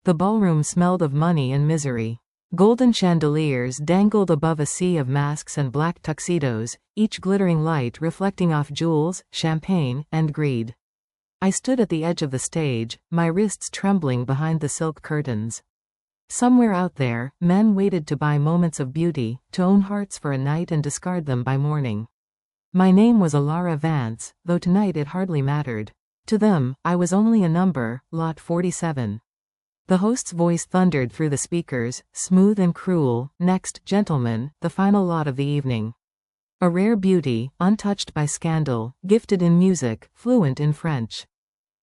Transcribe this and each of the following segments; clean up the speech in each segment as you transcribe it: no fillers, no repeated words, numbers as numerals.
The ballroom smelled of money and misery. Golden chandeliers dangled above a sea of masks and black tuxedos, each glittering light reflecting off jewels, champagne, and greed. I stood at the edge of the stage, my wrists trembling behind the silk curtains. Somewhere out there, men waited to buy moments of beauty, to own hearts for a night and discard them by morning. My name was Alara Vance, though tonight it hardly mattered. To them, I was only a number, lot 47. The host's voice thundered through the speakers, smooth and cruel. Next, gentlemen, the final lot of the evening. A rare beauty, untouched by scandal, gifted in music, fluent in French.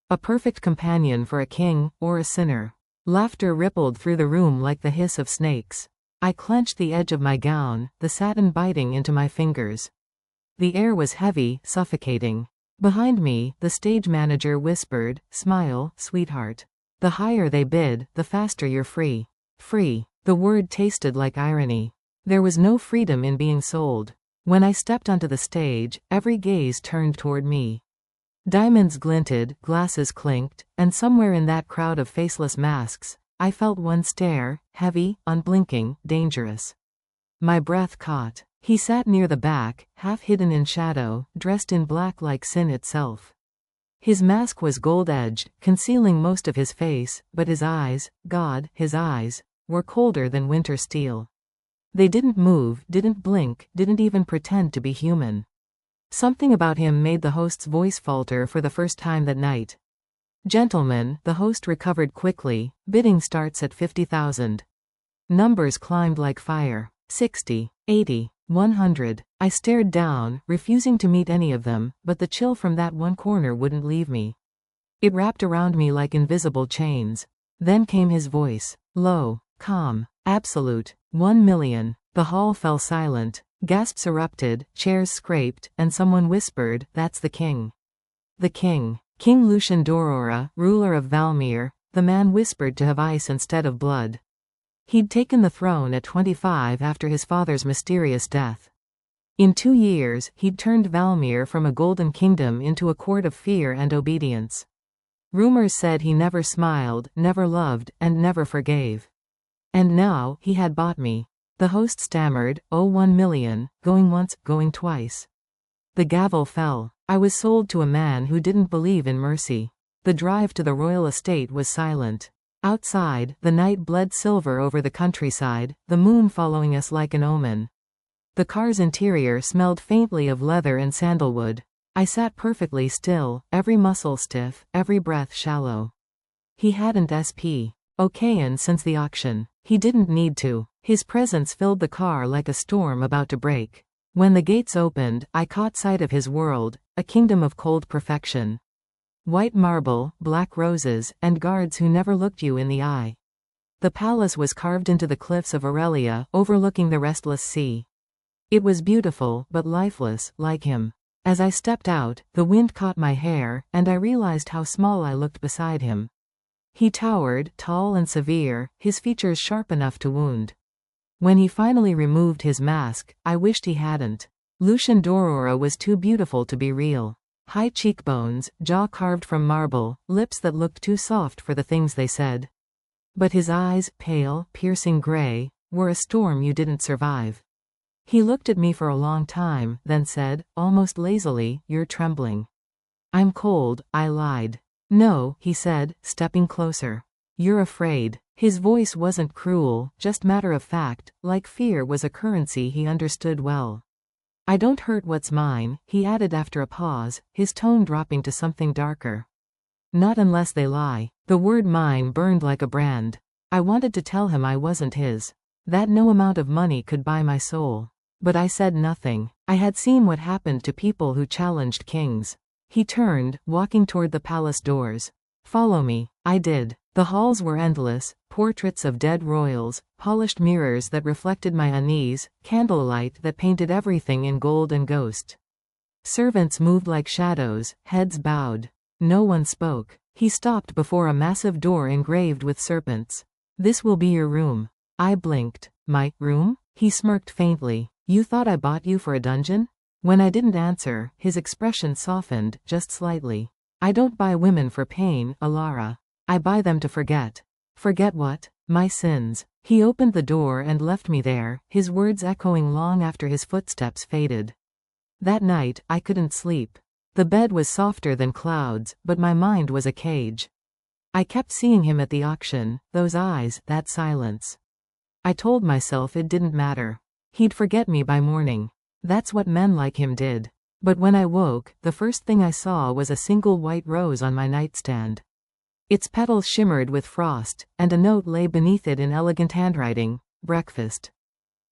A perfect companion for a king, or a sinner. Laughter rippled through the room like the hiss of snakes. I clenched the edge of my gown, the satin biting into my fingers. The air was heavy, suffocating. Behind me, the stage manager whispered, "Smile, sweetheart. The higher they bid, the faster you're free." Free. The word tasted like irony. There was no freedom in being sold. When I stepped onto the stage, every gaze turned toward me. Diamonds glinted, glasses clinked, and somewhere in that crowd of faceless masks, I felt one stare, heavy, unblinking, dangerous. My breath caught. He sat near the back, half hidden in shadow, dressed in black like sin itself. His mask was gold-edged, concealing most of his face, but his eyes, God, his eyes, were colder than winter steel. They didn't move, didn't blink, didn't even pretend to be human. Something about him made the host's voice falter for the first time that night. "Gentlemen," the host recovered quickly, "bidding starts at 50,000. Numbers climbed like fire. 60, 80, 100. I stared down, refusing to meet any of them, but the chill from that one corner wouldn't leave me. It wrapped around me like invisible chains. Then came his voice. Low, calm, absolute. 1 million. The hall fell silent. Gasps erupted, chairs scraped, and someone whispered, "That's the king." The king. King Lucian d'Aurora, ruler of Valmir, the man whispered to have ice instead of blood. He'd taken the throne at 25 after his father's mysterious death. In 2 years, he'd turned Valmir from a golden kingdom into a court of fear and obedience. Rumors said he never smiled, never loved, and never forgave. And now, he had bought me. The host stammered, "Oh, 1 million, going once, going twice." The gavel fell. I was sold to a man who didn't believe in mercy. The drive to the royal estate was silent. Outside, the night bled silver over the countryside, the moon following us like an omen. The car's interior smelled faintly of leather and sandalwood. I sat perfectly still, every muscle stiff, every breath shallow. He hadn't SPOK'n since the auction. He didn't need to. His presence filled the car like a storm about to break. When the gates opened, I caught sight of his world, a kingdom of cold perfection. White marble, black roses, and guards who never looked you in the eye. The palace was carved into the cliffs of Aurelia, overlooking the restless sea. It was beautiful, but lifeless, like him. As I stepped out, the wind caught my hair, and I realized how small I looked beside him. He towered, tall and severe, his features sharp enough to wound. When he finally removed his mask, I wished he hadn't. Lucian d'Aurora was too beautiful to be real. High cheekbones, jaw carved from marble, lips that looked too soft for the things they said. But his eyes, pale, piercing gray, were a storm you didn't survive. He looked at me for a long time, then said, almost lazily, "You're trembling." "I'm cold," I lied. "No," he said, stepping closer. "You're afraid." His voice wasn't cruel, just matter of fact, like fear was a currency he understood well. "I don't hurt what's mine," he added after a pause, his tone dropping to something darker. "Not unless they lie." The word mine burned like a brand. I wanted to tell him I wasn't his. That no amount of money could buy my soul. But I said nothing. I had seen what happened to people who challenged kings. He turned, walking toward the palace doors. "Follow me." I did. The halls were endless, portraits of dead royals, polished mirrors that reflected my unease, candlelight that painted everything in gold and ghost. Servants moved like shadows, heads bowed. No one spoke. He stopped before a massive door engraved with serpents. "This will be your room." I blinked. "My room?" He smirked faintly. "You thought I bought you for a dungeon?" When I didn't answer, his expression softened, just slightly. "I don't buy women for pain, Alara. I buy them to forget." Forget what? My sins. He opened the door and left me there, his words echoing long after his footsteps faded. That night, I couldn't sleep. The bed was softer than clouds, but my mind was a cage. I kept seeing him at the auction, those eyes, that silence. I told myself it didn't matter. He'd forget me by morning. That's what men like him did. But when I woke, the first thing I saw was a single white rose on my nightstand. Its petals shimmered with frost, and a note lay beneath it in elegant handwriting: breakfast.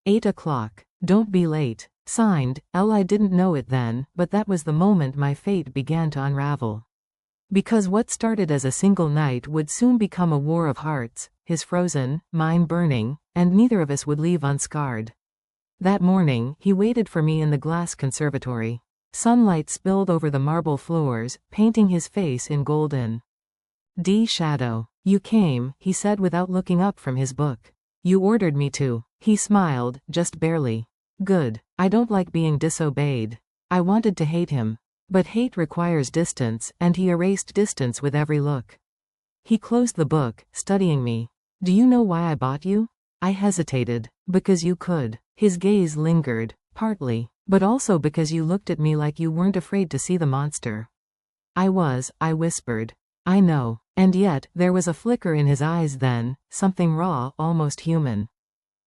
8 o'clock. Don't be late. Signed, L. I didn't know it then, but that was the moment my fate began to unravel. Because what started as a single night would soon become a war of hearts, his frozen, mine burning, and neither of us would leave unscarred. That morning, he waited for me in the glass conservatory. Sunlight spilled over the marble floors, painting his face in golden shadow. You came, he said without looking up from his book. You ordered me to. He smiled, just barely. Good. I don't like being disobeyed. I wanted to hate him. But hate requires distance, and he erased distance with every look. He closed the book, studying me. Do you know why I bought you? I hesitated. Because you could. His gaze lingered, partly, but also because you looked at me like you weren't afraid to see the monster. I whispered. I know. And yet, there was a flicker in his eyes then, something raw, almost human.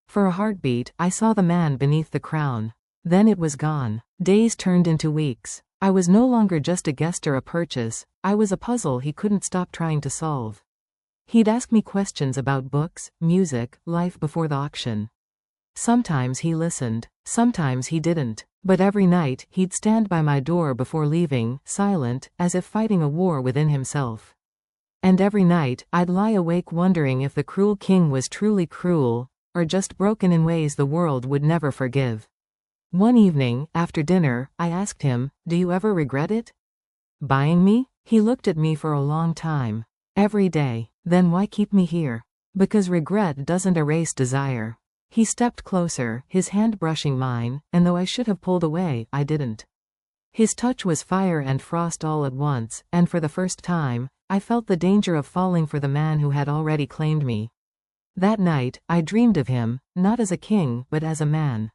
For a heartbeat, I saw the man beneath the crown. Then it was gone. Days turned into weeks. I was no longer just a guest or a purchase, I was a puzzle he couldn't stop trying to solve. He'd ask me questions about books, music, life before the auction. Sometimes he listened, sometimes he didn't, but every night, he'd stand by my door before leaving, silent, as if fighting a war within himself. And every night, I'd lie awake wondering if the cruel king was truly cruel, or just broken in ways the world would never forgive. One evening, after dinner, I asked him, do you ever regret it? Buying me? He looked at me for a long time. Every day. Then why keep me here? Because regret doesn't erase desire. He stepped closer, his hand brushing mine, and though I should have pulled away, I didn't. His touch was fire and frost all at once, and for the first time, I felt the danger of falling for the man who had already claimed me. That night, I dreamed of him, not as a king, but as a man.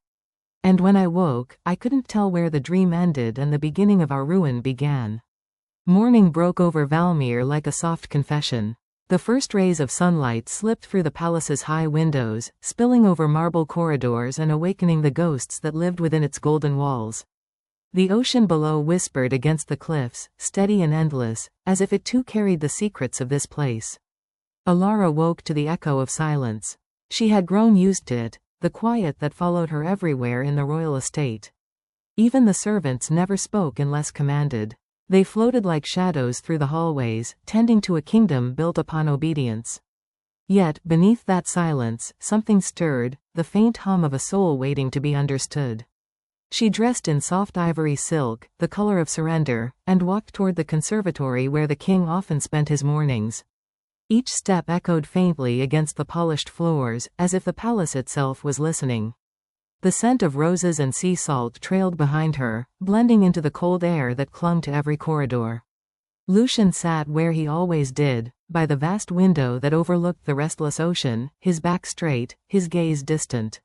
And when I woke, I couldn't tell where the dream ended and the beginning of our ruin began. Morning broke over Valmir like a soft confession. The first rays of sunlight slipped through the palace's high windows, spilling over marble corridors and awakening the ghosts that lived within its golden walls. The ocean below whispered against the cliffs, steady and endless, as if it too carried the secrets of this place. Alara woke to the echo of silence. She had grown used to it, the quiet that followed her everywhere in the royal estate. Even the servants never spoke unless commanded. They floated like shadows through the hallways, tending to a kingdom built upon obedience. Yet, beneath that silence, something stirred, the faint hum of a soul waiting to be understood. She dressed in soft ivory silk, the color of surrender, and walked toward the conservatory where the king often spent his mornings. Each step echoed faintly against the polished floors, as if the palace itself was listening. The scent of roses and sea salt trailed behind her, blending into the cold air that clung to every corridor. Lucian sat where he always did, by the vast window that overlooked the restless ocean, his back straight, his gaze distant.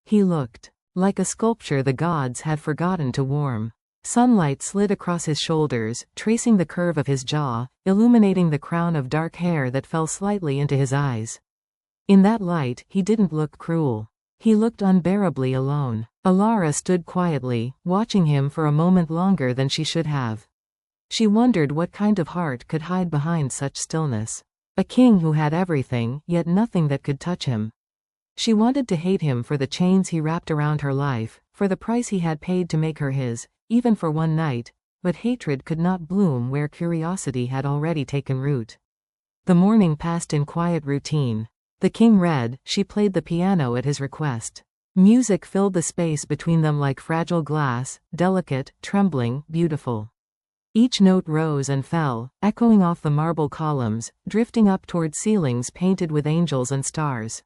He looked like a sculpture the gods had forgotten to warm. Sunlight slid across his shoulders, tracing the curve of his jaw, illuminating the crown of dark hair that fell slightly into his eyes. In that light, he didn't look cruel. He looked unbearably alone. Alara stood quietly, watching him for a moment longer than she should have. She wondered what kind of heart could hide behind such stillness. A king who had everything, yet nothing that could touch him. She wanted to hate him for the chains he wrapped around her life, for the price he had paid to make her his, even for one night, but hatred could not bloom where curiosity had already taken root. The morning passed in quiet routine. The king read, she played the piano at his request. Music filled the space between them like fragile glass, delicate, trembling, beautiful. Each note rose and fell, echoing off the marble columns, drifting up toward ceilings painted with angels and stars.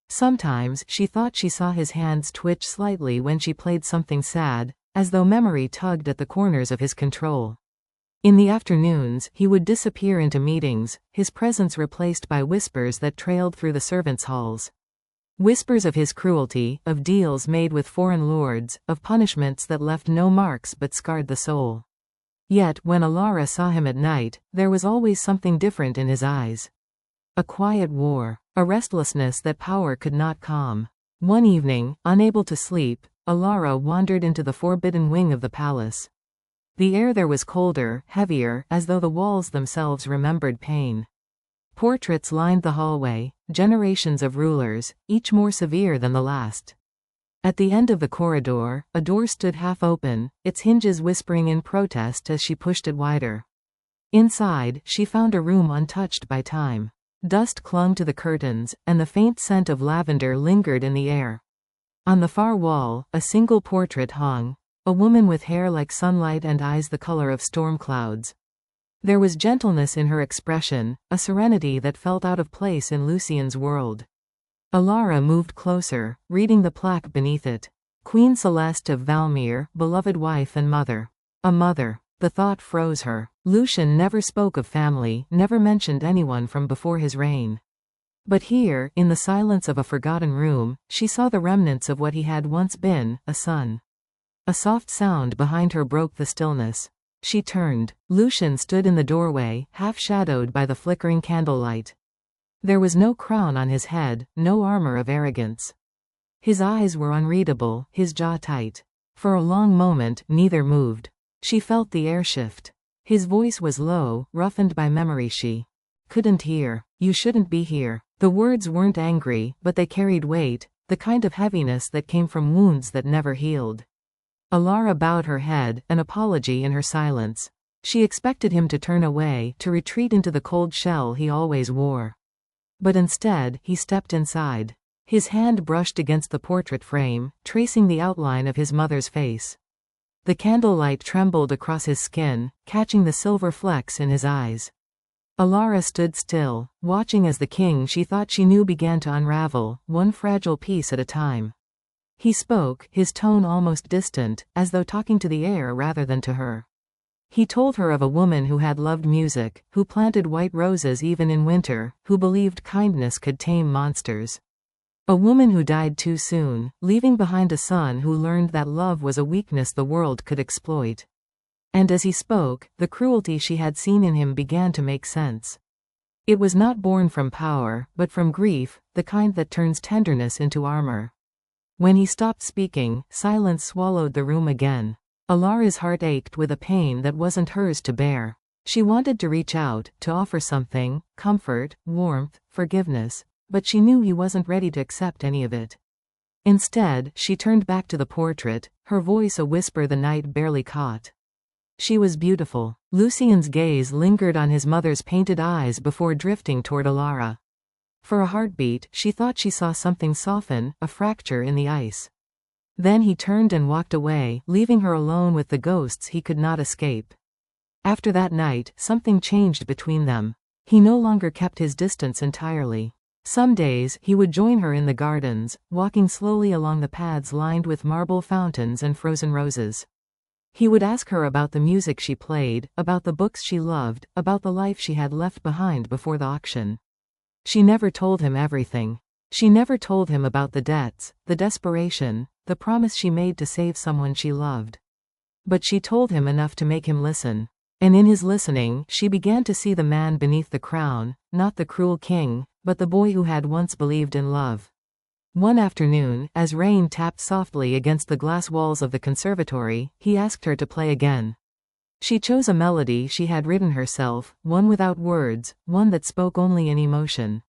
Sometimes, she thought she saw his hands twitch slightly when she played something sad, as though memory tugged at the corners of his control. In the afternoons, he would disappear into meetings, his presence replaced by whispers that trailed through the servants' halls. Whispers of his cruelty, of deals made with foreign lords, of punishments that left no marks but scarred the soul. Yet, when Alara saw him at night, there was always something different in his eyes. A quiet war, a restlessness that power could not calm. One evening, unable to sleep, Alara wandered into the forbidden wing of the palace. The air there was colder, heavier, as though the walls themselves remembered pain. Portraits lined the hallway, generations of rulers, each more severe than the last. At the end of the corridor, a door stood half open, its hinges whispering in protest as she pushed it wider. Inside, she found a room untouched by time. Dust clung to the curtains, and the faint scent of lavender lingered in the air. On the far wall, a single portrait hung, a woman with hair like sunlight and eyes the color of storm clouds. There was gentleness in her expression, a serenity that felt out of place in Lucien's world. Alara moved closer, reading the plaque beneath it. Queen Celeste of Valmir, beloved wife and mother. A mother. The thought froze her. Lucien never spoke of family, never mentioned anyone from before his reign. But here, in the silence of a forgotten room, she saw the remnants of what he had once been, a son. A soft sound behind her broke the stillness. She turned. Lucien stood in the doorway, half-shadowed by the flickering candlelight. There was no crown on his head, no armor of arrogance. His eyes were unreadable, his jaw tight. For a long moment, neither moved. She felt the air shift. His voice was low, roughened by memory she couldn't hear. You shouldn't be here. The words weren't angry, but they carried weight, the kind of heaviness that came from wounds that never healed. Alara bowed her head, an apology in her silence. She expected him to turn away, to retreat into the cold shell he always wore. But instead, he stepped inside. His hand brushed against the portrait frame, tracing the outline of his mother's face. The candlelight trembled across his skin, catching the silver flecks in his eyes. Alara stood still, watching as the king she thought she knew began to unravel, one fragile piece at a time. He spoke, his tone almost distant, as though talking to the air rather than to her. He told her of a woman who had loved music, who planted white roses even in winter, who believed kindness could tame monsters. A woman who died too soon, leaving behind a son who learned that love was a weakness the world could exploit. And as he spoke, the cruelty she had seen in him began to make sense. It was not born from power, but from grief, the kind that turns tenderness into armor. When he stopped speaking, silence swallowed the room again. Alara's heart ached with a pain that wasn't hers to bear. She wanted to reach out, to offer something, comfort, warmth, forgiveness, but she knew he wasn't ready to accept any of it. Instead, she turned back to the portrait, her voice a whisper the night barely caught. She was beautiful. Lucien's gaze lingered on his mother's painted eyes before drifting toward Alara. For a heartbeat, she thought she saw something soften, a fracture in the ice. Then he turned and walked away, leaving her alone with the ghosts he could not escape. After that night, something changed between them. He no longer kept his distance entirely. Some days, he would join her in the gardens, walking slowly along the paths lined with marble fountains and frozen roses. He would ask her about the music she played, about the books she loved, about the life she had left behind before the auction. She never told him everything. She never told him about the debts, the desperation, the promise she made to save someone she loved. But she told him enough to make him listen. And in his listening, she began to see the man beneath the crown, not the cruel king, but the boy who had once believed in love. One afternoon, as rain tapped softly against the glass walls of the conservatory, he asked her to play again. She chose a melody she had written herself, one without words, one that spoke only in emotion.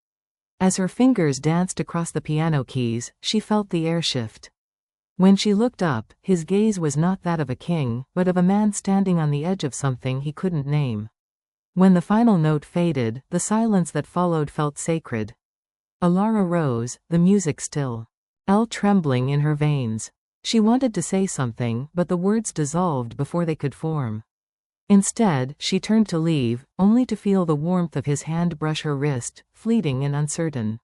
As her fingers danced across the piano keys, she felt the air shift. When she looked up, his gaze was not that of a king, but of a man standing on the edge of something he couldn't name. When the final note faded, the silence that followed felt sacred. Alara rose, the music still. Trembling in her veins. She wanted to say something, but the words dissolved before they could form. Instead, she turned to leave, only to feel the warmth of his hand brush her wrist, fleeting and uncertain.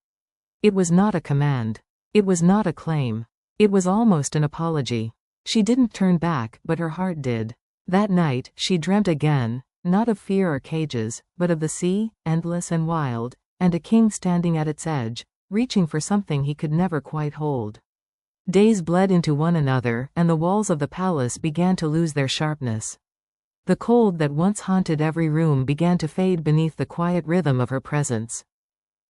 It was not a command. It was not a claim. It was almost an apology. She didn't turn back, but her heart did. That night, she dreamt again, not of fear or cages, but of the sea, endless and wild, and a king standing at its edge, reaching for something he could never quite hold. Days bled into one another, and the walls of the palace began to lose their sharpness. The cold that once haunted every room began to fade beneath the quiet rhythm of her presence.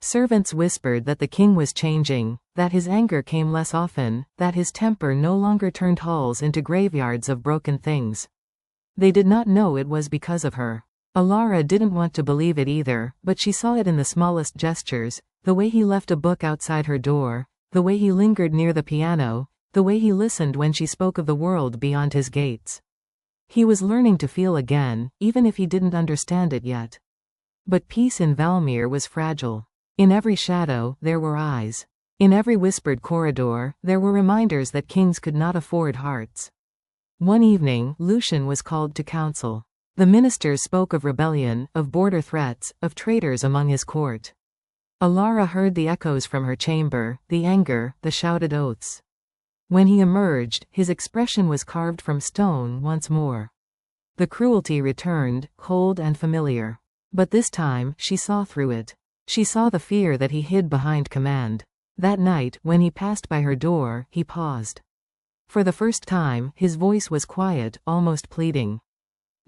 Servants whispered that the king was changing, that his anger came less often, that his temper no longer turned halls into graveyards of broken things. They did not know it was because of her. Alara didn't want to believe it either, but she saw it in the smallest gestures, the way he left a book outside her door, the way he lingered near the piano, the way he listened when she spoke of the world beyond his gates. He was learning to feel again, even if he didn't understand it yet. But peace in Valmir was fragile. In every shadow, there were eyes. In every whispered corridor, there were reminders that kings could not afford hearts. One evening, Lucian was called to council. The ministers spoke of rebellion, of border threats, of traitors among his court. Alara heard the echoes from her chamber, the anger, the shouted oaths. When he emerged, his expression was carved from stone once more. The cruelty returned, cold and familiar. But this time, she saw through it. She saw the fear that he hid behind command. That night, when he passed by her door, he paused. For the first time, his voice was quiet, almost pleading.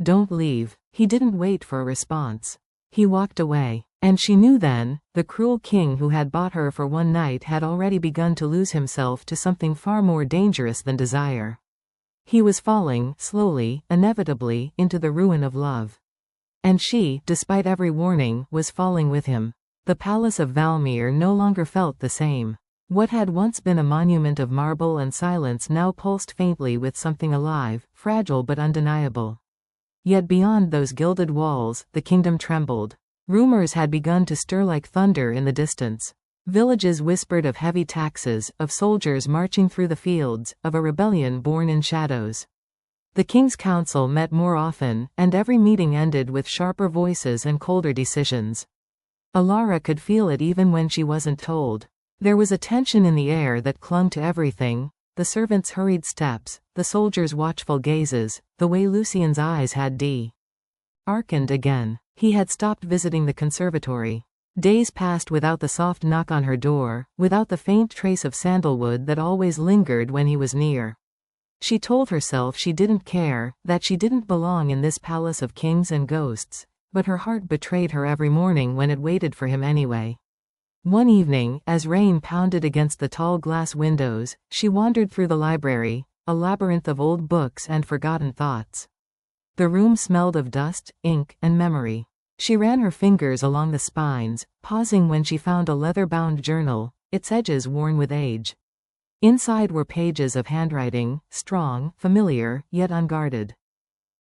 "Don't leave." He didn't wait for a response. He walked away. And she knew then, the cruel king who had bought her for one night had already begun to lose himself to something far more dangerous than desire. He was falling, slowly, inevitably, into the ruin of love. And she, despite every warning, was falling with him. The palace of Valmir no longer felt the same. What had once been a monument of marble and silence now pulsed faintly with something alive, fragile but undeniable. Yet beyond those gilded walls, the kingdom trembled. Rumors had begun to stir like thunder in the distance. Villages whispered of heavy taxes, of soldiers marching through the fields, of a rebellion born in shadows. The king's council met more often, and every meeting ended with sharper voices and colder decisions. Alara could feel it even when she wasn't told. There was a tension in the air that clung to everything, the servants' hurried steps, the soldiers' watchful gazes, the way Lucian's eyes had darkened again. He had stopped visiting the conservatory. Days passed without the soft knock on her door, without the faint trace of sandalwood that always lingered when he was near. She told herself she didn't care, that she didn't belong in this palace of kings and ghosts, but her heart betrayed her every morning when it waited for him anyway. One evening, as rain pounded against the tall glass windows, she wandered through the library, a labyrinth of old books and forgotten thoughts. The room smelled of dust, ink, and memory. She ran her fingers along the spines, pausing when she found a leather-bound journal, its edges worn with age. Inside were pages of handwriting, strong, familiar, yet unguarded.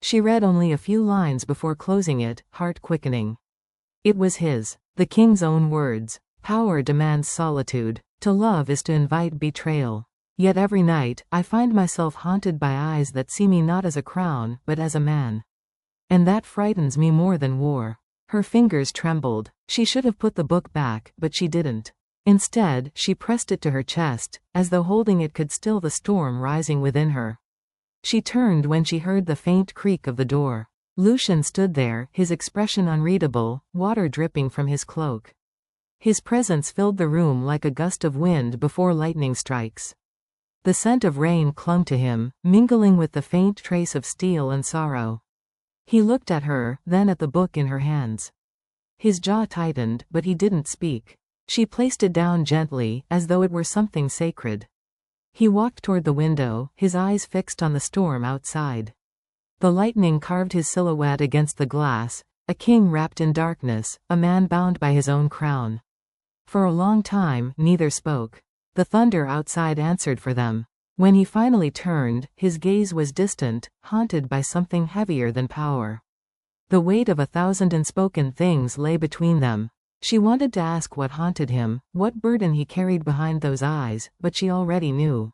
She read only a few lines before closing it, heart quickening. It was his, the king's own words. Power demands solitude. To love is to invite betrayal. Yet every night, I find myself haunted by eyes that see me not as a crown, but as a man. And that frightens me more than war. Her fingers trembled. She should have put the book back, but she didn't. Instead, she pressed it to her chest, as though holding it could still the storm rising within her. She turned when she heard the faint creak of the door. Lucian stood there, his expression unreadable, water dripping from his cloak. His presence filled the room like a gust of wind before lightning strikes. The scent of rain clung to him, mingling with the faint trace of steel and sorrow. He looked at her, then at the book in her hands. His jaw tightened, but he didn't speak. She placed it down gently, as though it were something sacred. He walked toward the window, his eyes fixed on the storm outside. The lightning carved his silhouette against the glass, a king wrapped in darkness, a man bound by his own crown. For a long time, neither spoke. The thunder outside answered for them. When he finally turned, his gaze was distant, haunted by something heavier than power. The weight of 1,000 unspoken things lay between them. She wanted to ask what haunted him, what burden he carried behind those eyes, but she already knew.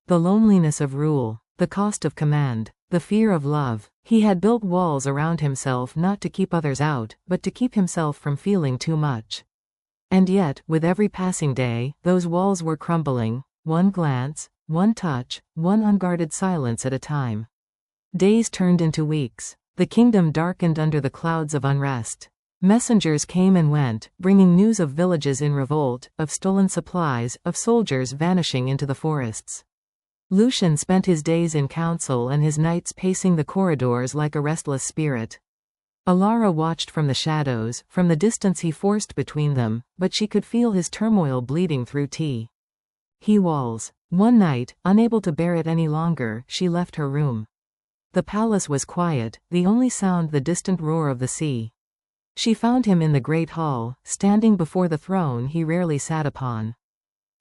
The loneliness of rule, the cost of command, the fear of love. He had built walls around himself not to keep others out, but to keep himself from feeling too much. And yet, with every passing day, those walls were crumbling, one glance, one touch, one unguarded silence at a time. Days turned into weeks. The kingdom darkened under the clouds of unrest. Messengers came and went, bringing news of villages in revolt, of stolen supplies, of soldiers vanishing into the forests. Lucian spent his days in council and his nights pacing the corridors like a restless spirit. Alara watched from the shadows, from the distance he forced between them, but she could feel his turmoil bleeding through he walls. One night, unable to bear it any longer, she left her room. The palace was quiet, the only sound the distant roar of the sea. She found him in the great hall, standing before the throne he rarely sat upon.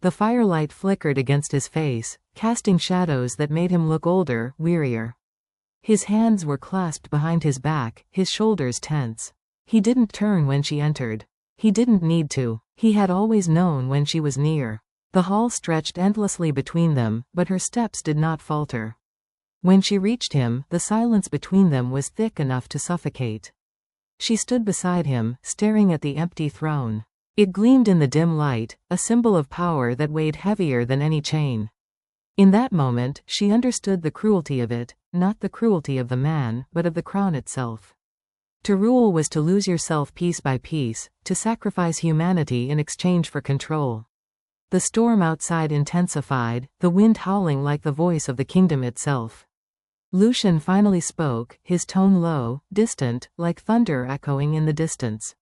The firelight flickered against his face, casting shadows that made him look older, wearier. His hands were clasped behind his back, his shoulders tense. He didn't turn when she entered. He didn't need to. He had always known when she was near. The hall stretched endlessly between them, but her steps did not falter. When she reached him, the silence between them was thick enough to suffocate. She stood beside him, staring at the empty throne. It gleamed in the dim light, a symbol of power that weighed heavier than any chain. In that moment, she understood the cruelty of it, not the cruelty of the man, but of the crown itself. To rule was to lose yourself piece by piece, to sacrifice humanity in exchange for control. The storm outside intensified, the wind howling like the voice of the kingdom itself. Lucian finally spoke, his tone low, distant, like thunder echoing in the distance.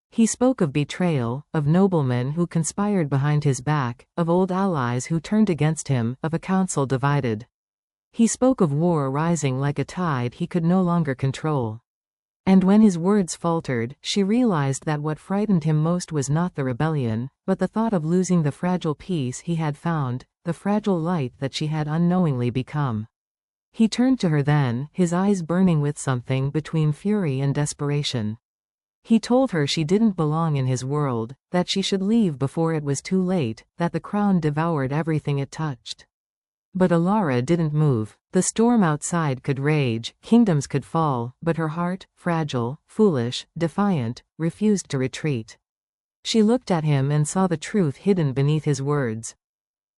He spoke of betrayal, of noblemen who conspired behind his back, of old allies who turned against him, of a council divided. He spoke of war rising like a tide he could no longer control. And when his words faltered, she realized that what frightened him most was not the rebellion, but the thought of losing the fragile peace he had found, the fragile light that she had unknowingly become. He turned to her then, his eyes burning with something between fury and desperation. He told her she didn't belong in his world, that she should leave before it was too late, that the crown devoured everything it touched. But Alara didn't move. The storm outside could rage, kingdoms could fall, but her heart, fragile, foolish, defiant, refused to retreat. She looked at him and saw the truth hidden beneath his words.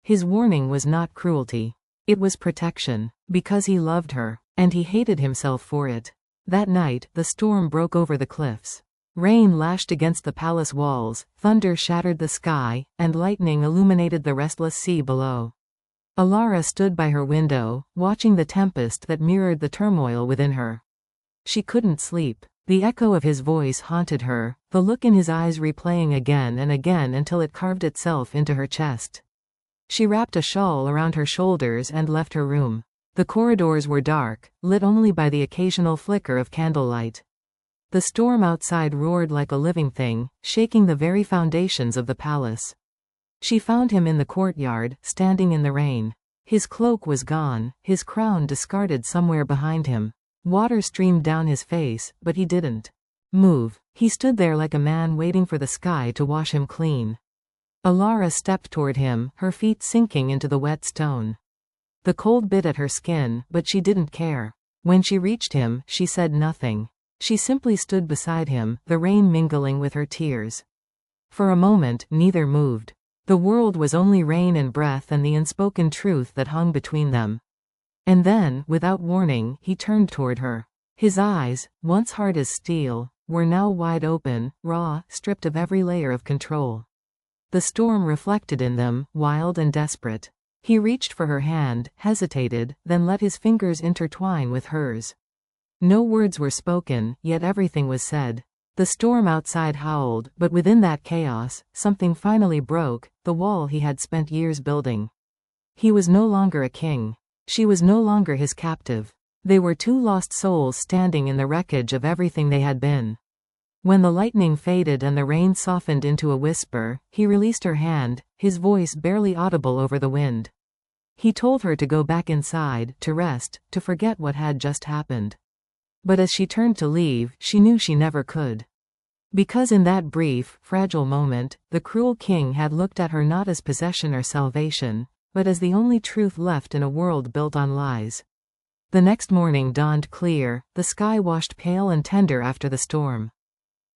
His warning was not cruelty. It was protection, because he loved her, and he hated himself for it. That night, the storm broke over the cliffs. Rain lashed against the palace walls, thunder shattered the sky, and lightning illuminated the restless sea below. Alara stood by her window, watching the tempest that mirrored the turmoil within her. She couldn't sleep. The echo of his voice haunted her, the look in his eyes replaying again and again until it carved itself into her chest. She wrapped a shawl around her shoulders and left her room. The corridors were dark, lit only by the occasional flicker of candlelight. The storm outside roared like a living thing, shaking the very foundations of the palace. She found him in the courtyard, standing in the rain. His cloak was gone, his crown discarded somewhere behind him. Water streamed down his face, but he didn't move. He stood there like a man waiting for the sky to wash him clean. Alara stepped toward him, her feet sinking into the wet stone. The cold bit at her skin, but she didn't care. When she reached him, she said nothing. She simply stood beside him, the rain mingling with her tears. For a moment, neither moved. The world was only rain and breath and the unspoken truth that hung between them. And then, without warning, he turned toward her. His eyes, once hard as steel, were now wide open, raw, stripped of every layer of control. The storm reflected in them, wild and desperate. He reached for her hand, hesitated, then let his fingers intertwine with hers. No words were spoken, yet everything was said. The storm outside howled, but within that chaos, something finally broke, the wall he had spent years building. He was no longer a king. She was no longer his captive. They were two lost souls standing in the wreckage of everything they had been. When the lightning faded and the rain softened into a whisper, he released her hand, his voice barely audible over the wind. He told her to go back inside, to rest, to forget what had just happened. But as she turned to leave, she knew she never could. Because in that brief, fragile moment, the cruel king had looked at her not as possession or salvation, but as the only truth left in a world built on lies. The next morning dawned clear, the sky washed pale and tender after the storm.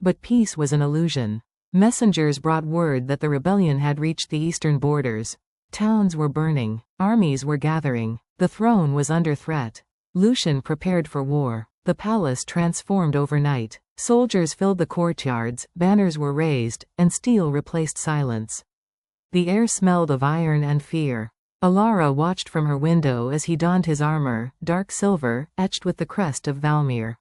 But peace was an illusion. Messengers brought word that the rebellion had reached the eastern borders. Towns were burning. Armies were gathering. The throne was under threat. Lucian prepared for war. The palace transformed overnight. Soldiers filled the courtyards, banners were raised, and steel replaced silence. The air smelled of iron and fear. Alara watched from her window as he donned his armor, dark silver, etched with the crest of Valmir.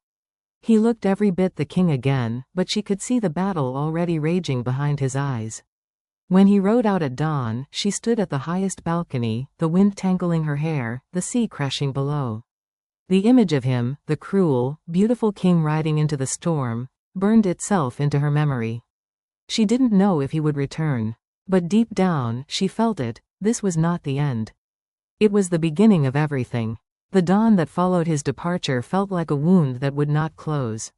He looked every bit the king again, but she could see the battle already raging behind his eyes. When he rode out at dawn, she stood at the highest balcony, the wind tangling her hair, the sea crashing below. The image of him, the cruel, beautiful king riding into the storm, burned itself into her memory. She didn't know if he would return. But deep down, she felt it, this was not the end. It was the beginning of everything. The dawn that followed his departure felt like a wound that would not close.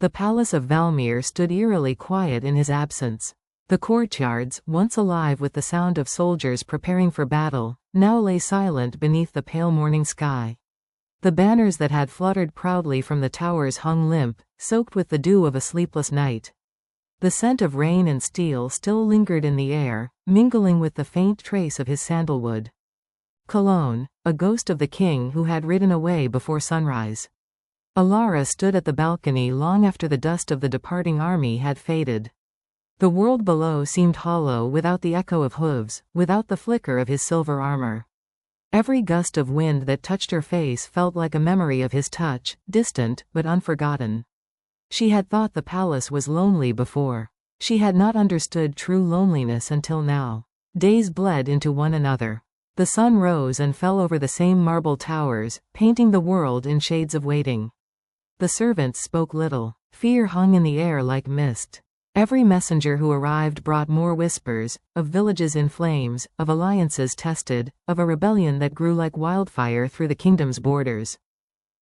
The palace of Valmir stood eerily quiet in his absence. The courtyards, once alive with the sound of soldiers preparing for battle, now lay silent beneath the pale morning sky. The banners that had fluttered proudly from the towers hung limp, soaked with the dew of a sleepless night. The scent of rain and steel still lingered in the air, mingling with the faint trace of his sandalwood cologne, a ghost of the king who had ridden away before sunrise. Alara stood at the balcony long after the dust of the departing army had faded. The world below seemed hollow without the echo of hooves, without the flicker of his silver armor. Every gust of wind that touched her face felt like a memory of his touch, distant but unforgotten. She had thought the palace was lonely before. She had not understood true loneliness until now. Days bled into one another. The sun rose and fell over the same marble towers, painting the world in shades of waiting. The servants spoke little. Fear hung in the air like mist. Every messenger who arrived brought more whispers, of villages in flames, of alliances tested, of a rebellion that grew like wildfire through the kingdom's borders.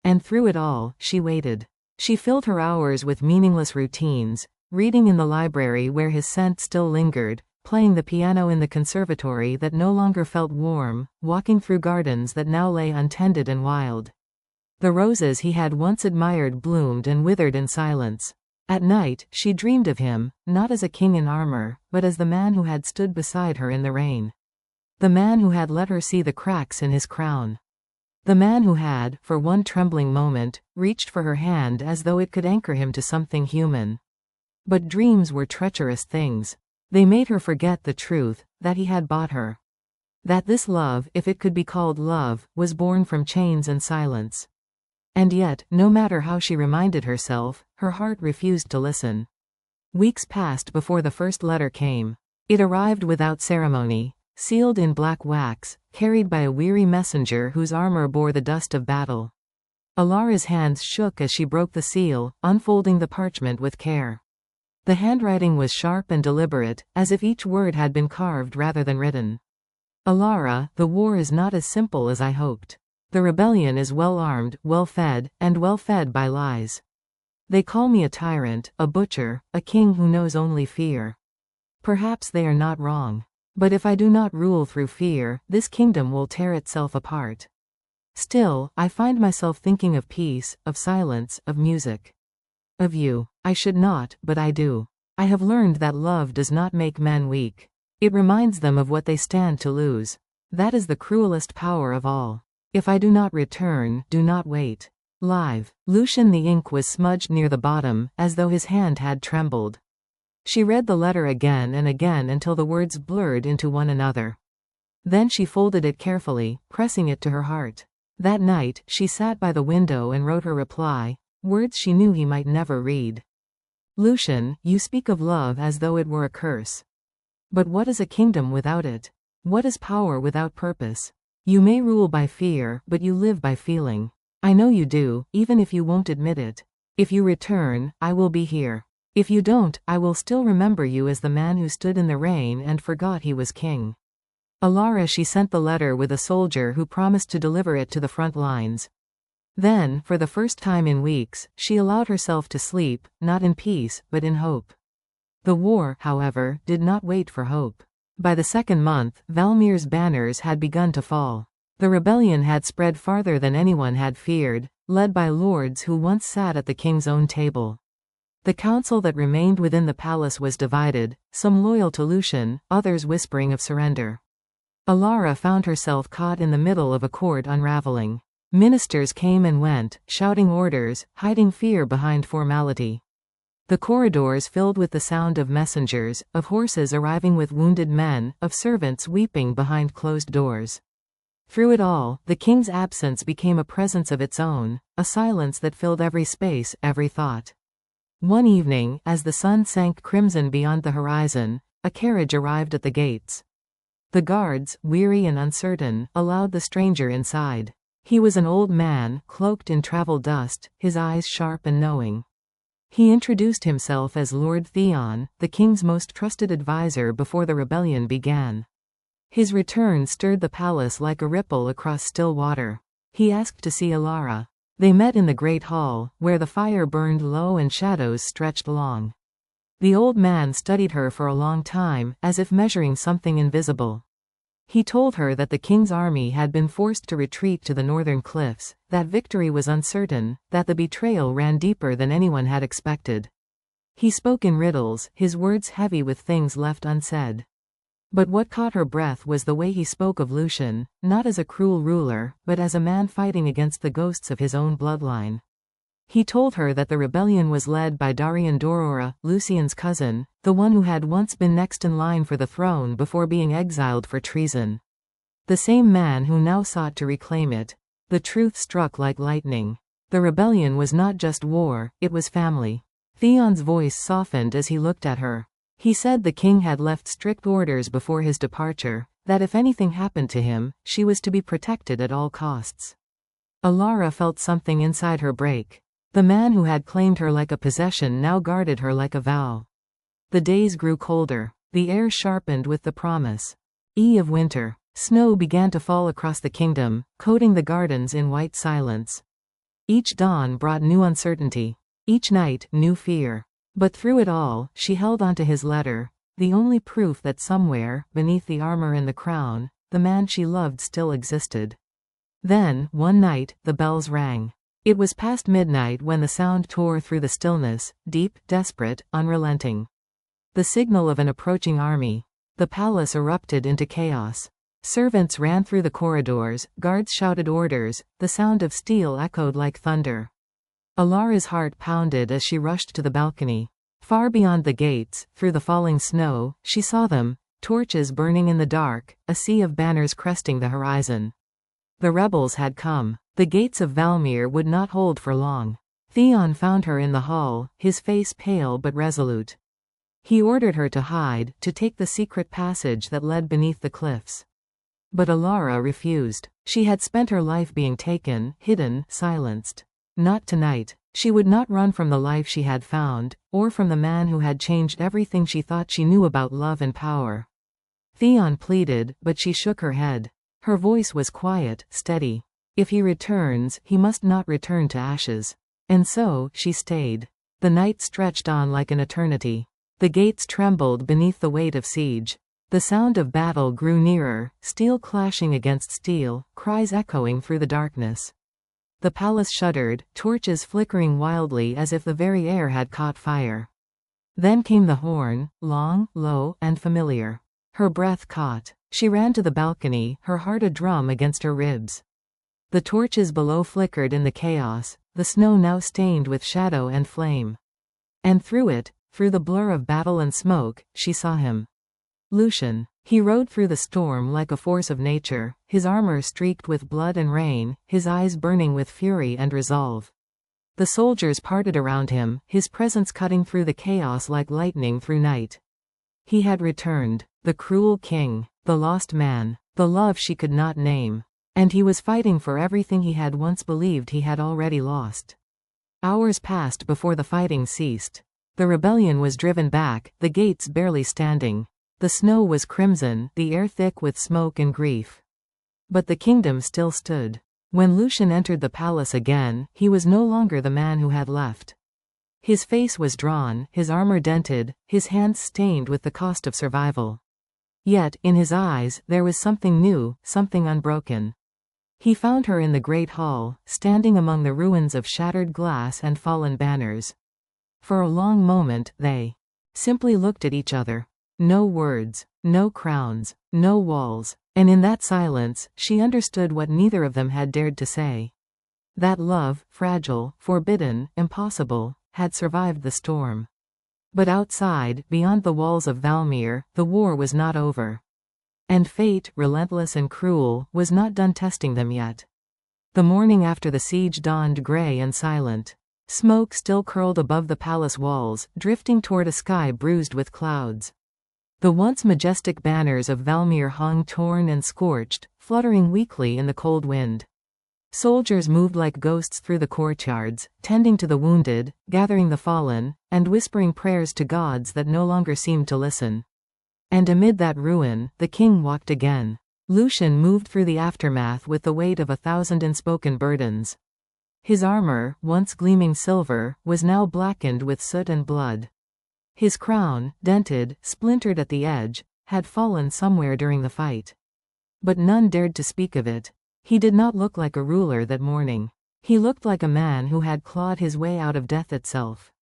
And through it all, she waited. She filled her hours with meaningless routines, reading in the library where his scent still lingered, playing the piano in the conservatory that no longer felt warm, walking through gardens that now lay untended and wild. The roses he had once admired bloomed and withered in silence. At night, she dreamed of him, not as a king in armor, but as the man who had stood beside her in the rain. The man who had let her see the cracks in his crown. The man who had, for one trembling moment, reached for her hand as though it could anchor him to something human. But dreams were treacherous things. They made her forget the truth, that he had bought her. That this love, if it could be called love, was born from chains and silence. And yet, no matter how she reminded herself, her heart refused to listen. Weeks passed before the first letter came. It arrived without ceremony, sealed in black wax, carried by a weary messenger whose armor bore the dust of battle. Alara's hands shook as she broke the seal, unfolding the parchment with care. The handwriting was sharp and deliberate, as if each word had been carved rather than written. Alara, the war is not as simple as I hoped. The rebellion is well armed, well fed by lies. They call me a tyrant, a butcher, a king who knows only fear. Perhaps they are not wrong. But if I do not rule through fear, this kingdom will tear itself apart. Still, I find myself thinking of peace, of silence, of music. Of you. I should not, but I do. I have learned that love does not make men weak. It reminds them of what they stand to lose. That is the cruelest power of all. If I do not return, do not wait. Live. Lucian. The ink was smudged near the bottom, as though his hand had trembled. She read the letter again and again until the words blurred into one another. Then she folded it carefully, pressing it to her heart. That night, she sat by the window and wrote her reply, words she knew he might never read. Lucian, you speak of love as though it were a curse. But what is a kingdom without it? What is power without purpose? You may rule by fear, but you live by feeling. I know you do, even if you won't admit it. If you return, I will be here. If you don't, I will still remember you as the man who stood in the rain and forgot he was king. Alara. She sent the letter with a soldier who promised to deliver it to the front lines. Then, for the first time in weeks, she allowed herself to sleep, not in peace, but in hope. The war, however, did not wait for hope. By the second month, Valmir's banners had begun to fall. The rebellion had spread farther than anyone had feared, led by lords who once sat at the king's own table. The council that remained within the palace was divided, some loyal to Lucian, others whispering of surrender. Alara found herself caught in the middle of a court unraveling. Ministers came and went, shouting orders, hiding fear behind formality. The corridors filled with the sound of messengers, of horses arriving with wounded men, of servants weeping behind closed doors. Through it all, the king's absence became a presence of its own, a silence that filled every space, every thought. One evening, as the sun sank crimson beyond the horizon, a carriage arrived at the gates. The guards, weary and uncertain, allowed the stranger inside. He was an old man, cloaked in travel dust, his eyes sharp and knowing. He introduced himself as Lord Theon, the king's most trusted advisor before the rebellion began. His return stirred the palace like a ripple across still water. He asked to see Alara. They met in the great hall, where the fire burned low and shadows stretched long. The old man studied her for a long time, as if measuring something invisible. He told her that the king's army had been forced to retreat to the northern cliffs, that victory was uncertain, that the betrayal ran deeper than anyone had expected. He spoke in riddles, his words heavy with things left unsaid. But what caught her breath was the way he spoke of Lucian, not as a cruel ruler, but as a man fighting against the ghosts of his own bloodline. He told her that the rebellion was led by Darian Dorora, Lucian's cousin, the one who had once been next in line for the throne before being exiled for treason. The same man who now sought to reclaim it. The truth struck like lightning. The rebellion was not just war, it was family. Theon's voice softened as he looked at her. He said the king had left strict orders before his departure, that if anything happened to him, she was to be protected at all costs. Alara felt something inside her break. The man who had claimed her like a possession now guarded her like a vow. The days grew colder. The air sharpened with the promise of winter. Snow began to fall across the kingdom, coating the gardens in white silence. Each dawn brought new uncertainty. Each night, new fear. But through it all, she held onto his letter, the only proof that somewhere, beneath the armor and the crown, the man she loved still existed. Then, one night, the bells rang. It was past midnight when the sound tore through the stillness, deep, desperate, unrelenting. The signal of an approaching army. The palace erupted into chaos. Servants ran through the corridors, guards shouted orders, the sound of steel echoed like thunder. Alara's heart pounded as she rushed to the balcony. Far beyond the gates, through the falling snow, she saw them, torches burning in the dark, a sea of banners cresting the horizon. The rebels had come. The gates of Valmir would not hold for long. Theon found her in the hall, his face pale but resolute. He ordered her to hide, to take the secret passage that led beneath the cliffs. But Alara refused. She had spent her life being taken, hidden, silenced. Not tonight. She would not run from the life she had found, or from the man who had changed everything she thought she knew about love and power. Theon pleaded, but she shook her head. Her voice was quiet, steady. If he returns, he must not return to ashes. And so, she stayed. The night stretched on like an eternity. The gates trembled beneath the weight of siege. The sound of battle grew nearer, steel clashing against steel, cries echoing through the darkness. The palace shuddered, torches flickering wildly as if the very air had caught fire. Then came the horn, long, low, and familiar. Her breath caught. She ran to the balcony, her heart a drum against her ribs. The torches below flickered in the chaos, the snow now stained with shadow and flame. And through it, through the blur of battle and smoke, she saw him. Lucian. He rode through the storm like a force of nature, his armor streaked with blood and rain, his eyes burning with fury and resolve. The soldiers parted around him, his presence cutting through the chaos like lightning through night. He had returned, the cruel king, the lost man, the love she could not name. And he was fighting for everything he had once believed he had already lost. Hours passed before the fighting ceased. The rebellion was driven back, the gates barely standing. The snow was crimson, the air thick with smoke and grief. But the kingdom still stood. When Lucian entered the palace again, he was no longer the man who had left. His face was drawn, his armor dented, his hands stained with the cost of survival. Yet, in his eyes, there was something new, something unbroken. He found her in the great hall, standing among the ruins of shattered glass and fallen banners. For a long moment, they simply looked at each other. No words, no crowns, no walls, and in that silence, she understood what neither of them had dared to say. That love, fragile, forbidden, impossible, had survived the storm. But outside, beyond the walls of Valmir, the war was not over. And fate, relentless and cruel, was not done testing them yet. The morning after the siege dawned gray and silent. Smoke still curled above the palace walls, drifting toward a sky bruised with clouds. The once majestic banners of Valmir hung torn and scorched, fluttering weakly in the cold wind. Soldiers moved like ghosts through the courtyards, tending to the wounded, gathering the fallen, and whispering prayers to gods that no longer seemed to listen. And amid that ruin, the king walked again. Lucian moved through the aftermath with the weight of 1,000 unspoken burdens. His armor, once gleaming silver, was now blackened with soot and blood. His crown, dented, splintered at the edge, had fallen somewhere during the fight. But none dared to speak of it. He did not look like a ruler that morning. He looked like a man who had clawed his way out of death itself.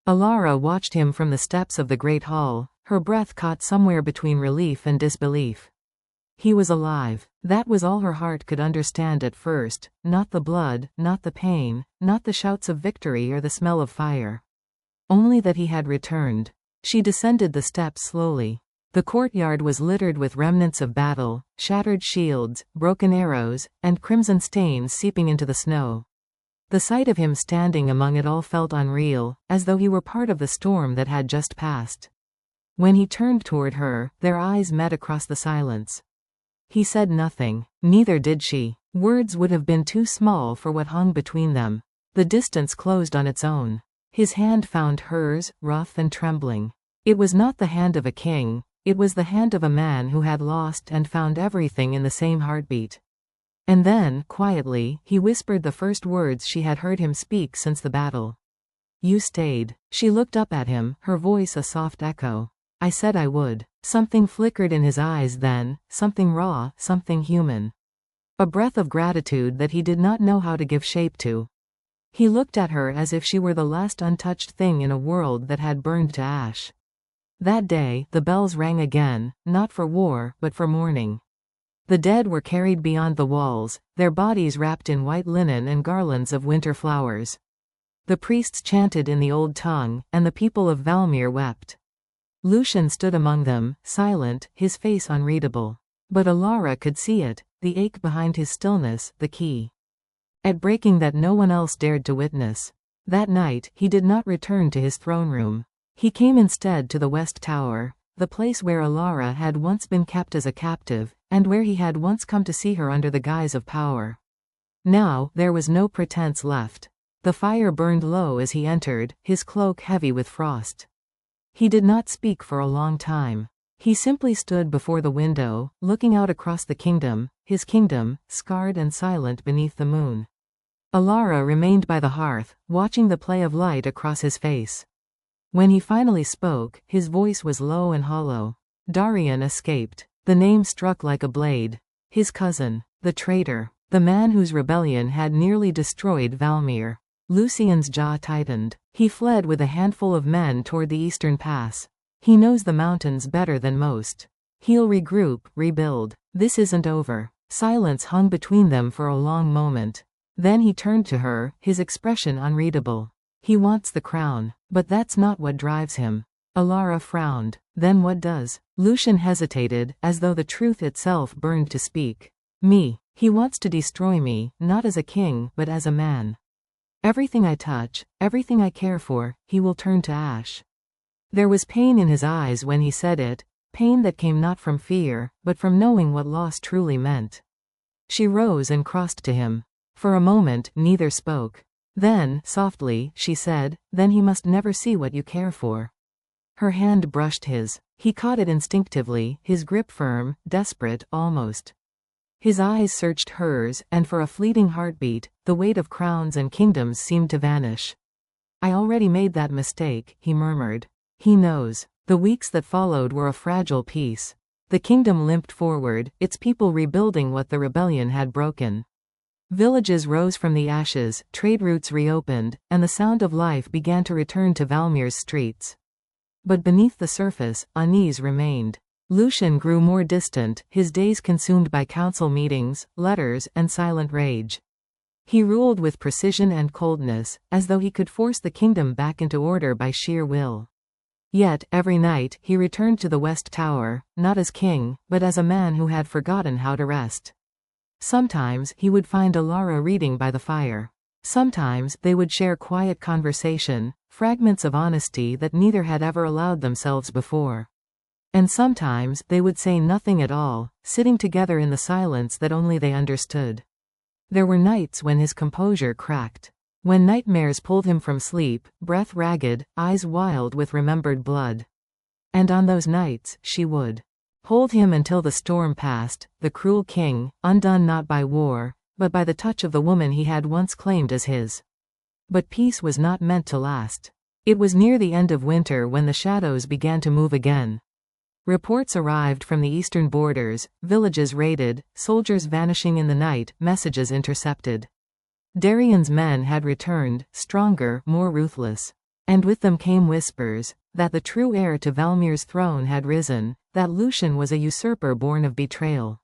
Alara watched him from the steps of the great hall, her breath caught somewhere between relief and disbelief. He was alive. That was all her heart could understand at first, not the blood, not the pain, not the shouts of victory or the smell of fire. Only that he had returned. She descended the steps slowly. The courtyard was littered with remnants of battle, shattered shields, broken arrows, and crimson stains seeping into the snow. The sight of him standing among it all felt unreal, as though he were part of the storm that had just passed. When he turned toward her, their eyes met across the silence. He said nothing, neither did she. Words would have been too small for what hung between them. The distance closed on its own. His hand found hers, rough and trembling. It was not the hand of a king. It was the hand of a man who had lost and found everything in the same heartbeat. And then, quietly, he whispered the first words she had heard him speak since the battle. "You stayed." She looked up at him, her voice a soft echo. "I said I would." Something flickered in his eyes then, something raw, something human. A breath of gratitude that he did not know how to give shape to. He looked at her as if she were the last untouched thing in a world that had burned to ash. That day, the bells rang again, not for war, but for mourning. The dead were carried beyond the walls, their bodies wrapped in white linen and garlands of winter flowers. The priests chanted in the old tongue, and the people of Valmir wept. Lucian stood among them, silent, his face unreadable. But Alara could see it, the ache behind his stillness, the key. At breaking that no one else dared to witness. That night, he did not return to his throne room. He came instead to the West Tower, the place where Alara had once been kept as a captive, and where he had once come to see her under the guise of power. Now, there was no pretense left. The fire burned low as he entered, his cloak heavy with frost. He did not speak for a long time. He simply stood before the window, looking out across the kingdom, his kingdom, scarred and silent beneath the moon. Alara remained by the hearth, watching the play of light across his face. When he finally spoke, his voice was low and hollow. Darian escaped. The name struck like a blade. His cousin. The traitor. The man whose rebellion had nearly destroyed Valmir. Lucian's jaw tightened. He fled with a handful of men toward the eastern pass. He knows the mountains better than most. He'll regroup, rebuild. This isn't over. Silence hung between them for a long moment. Then he turned to her, his expression unreadable. He wants the crown. But that's not what drives him. Alara frowned. Then what does? Lucian hesitated, as though the truth itself burned to speak. Me. He wants to destroy me, not as a king, but as a man. Everything I touch, everything I care for, he will turn to ash. There was pain in his eyes when he said it, pain that came not from fear, but from knowing what loss truly meant. She rose and crossed to him. For a moment, neither spoke. Then, softly, she said, "Then he must never see what you care for." Her hand brushed his. He caught it instinctively, his grip firm, desperate, almost. His eyes searched hers, and for a fleeting heartbeat, the weight of crowns and kingdoms seemed to vanish. "I already made that mistake," he murmured. He knows. The weeks that followed were a fragile peace. The kingdom limped forward, its people rebuilding what the rebellion had broken. Villages rose from the ashes, trade routes reopened, and the sound of life began to return to Valmir's streets. But beneath the surface, unease remained. Lucian grew more distant, his days consumed by council meetings, letters, and silent rage. He ruled with precision and coldness, as though he could force the kingdom back into order by sheer will. Yet, every night, he returned to the West Tower, not as king, but as a man who had forgotten how to rest. Sometimes, he would find Alara reading by the fire. Sometimes, they would share quiet conversation, fragments of honesty that neither had ever allowed themselves before. And sometimes, they would say nothing at all, sitting together in the silence that only they understood. There were nights when his composure cracked. When nightmares pulled him from sleep, breath ragged, eyes wild with remembered blood. And on those nights, she would hold him until the storm passed, the cruel king, undone not by war, but by the touch of the woman he had once claimed as his. But peace was not meant to last. It was near the end of winter when the shadows began to move again. Reports arrived from the eastern borders, villages raided, soldiers vanishing in the night, messages intercepted. Darian's men had returned, stronger, more ruthless. And with them came whispers, that the true heir to Valmir's throne had risen, that Lucian was a usurper born of betrayal.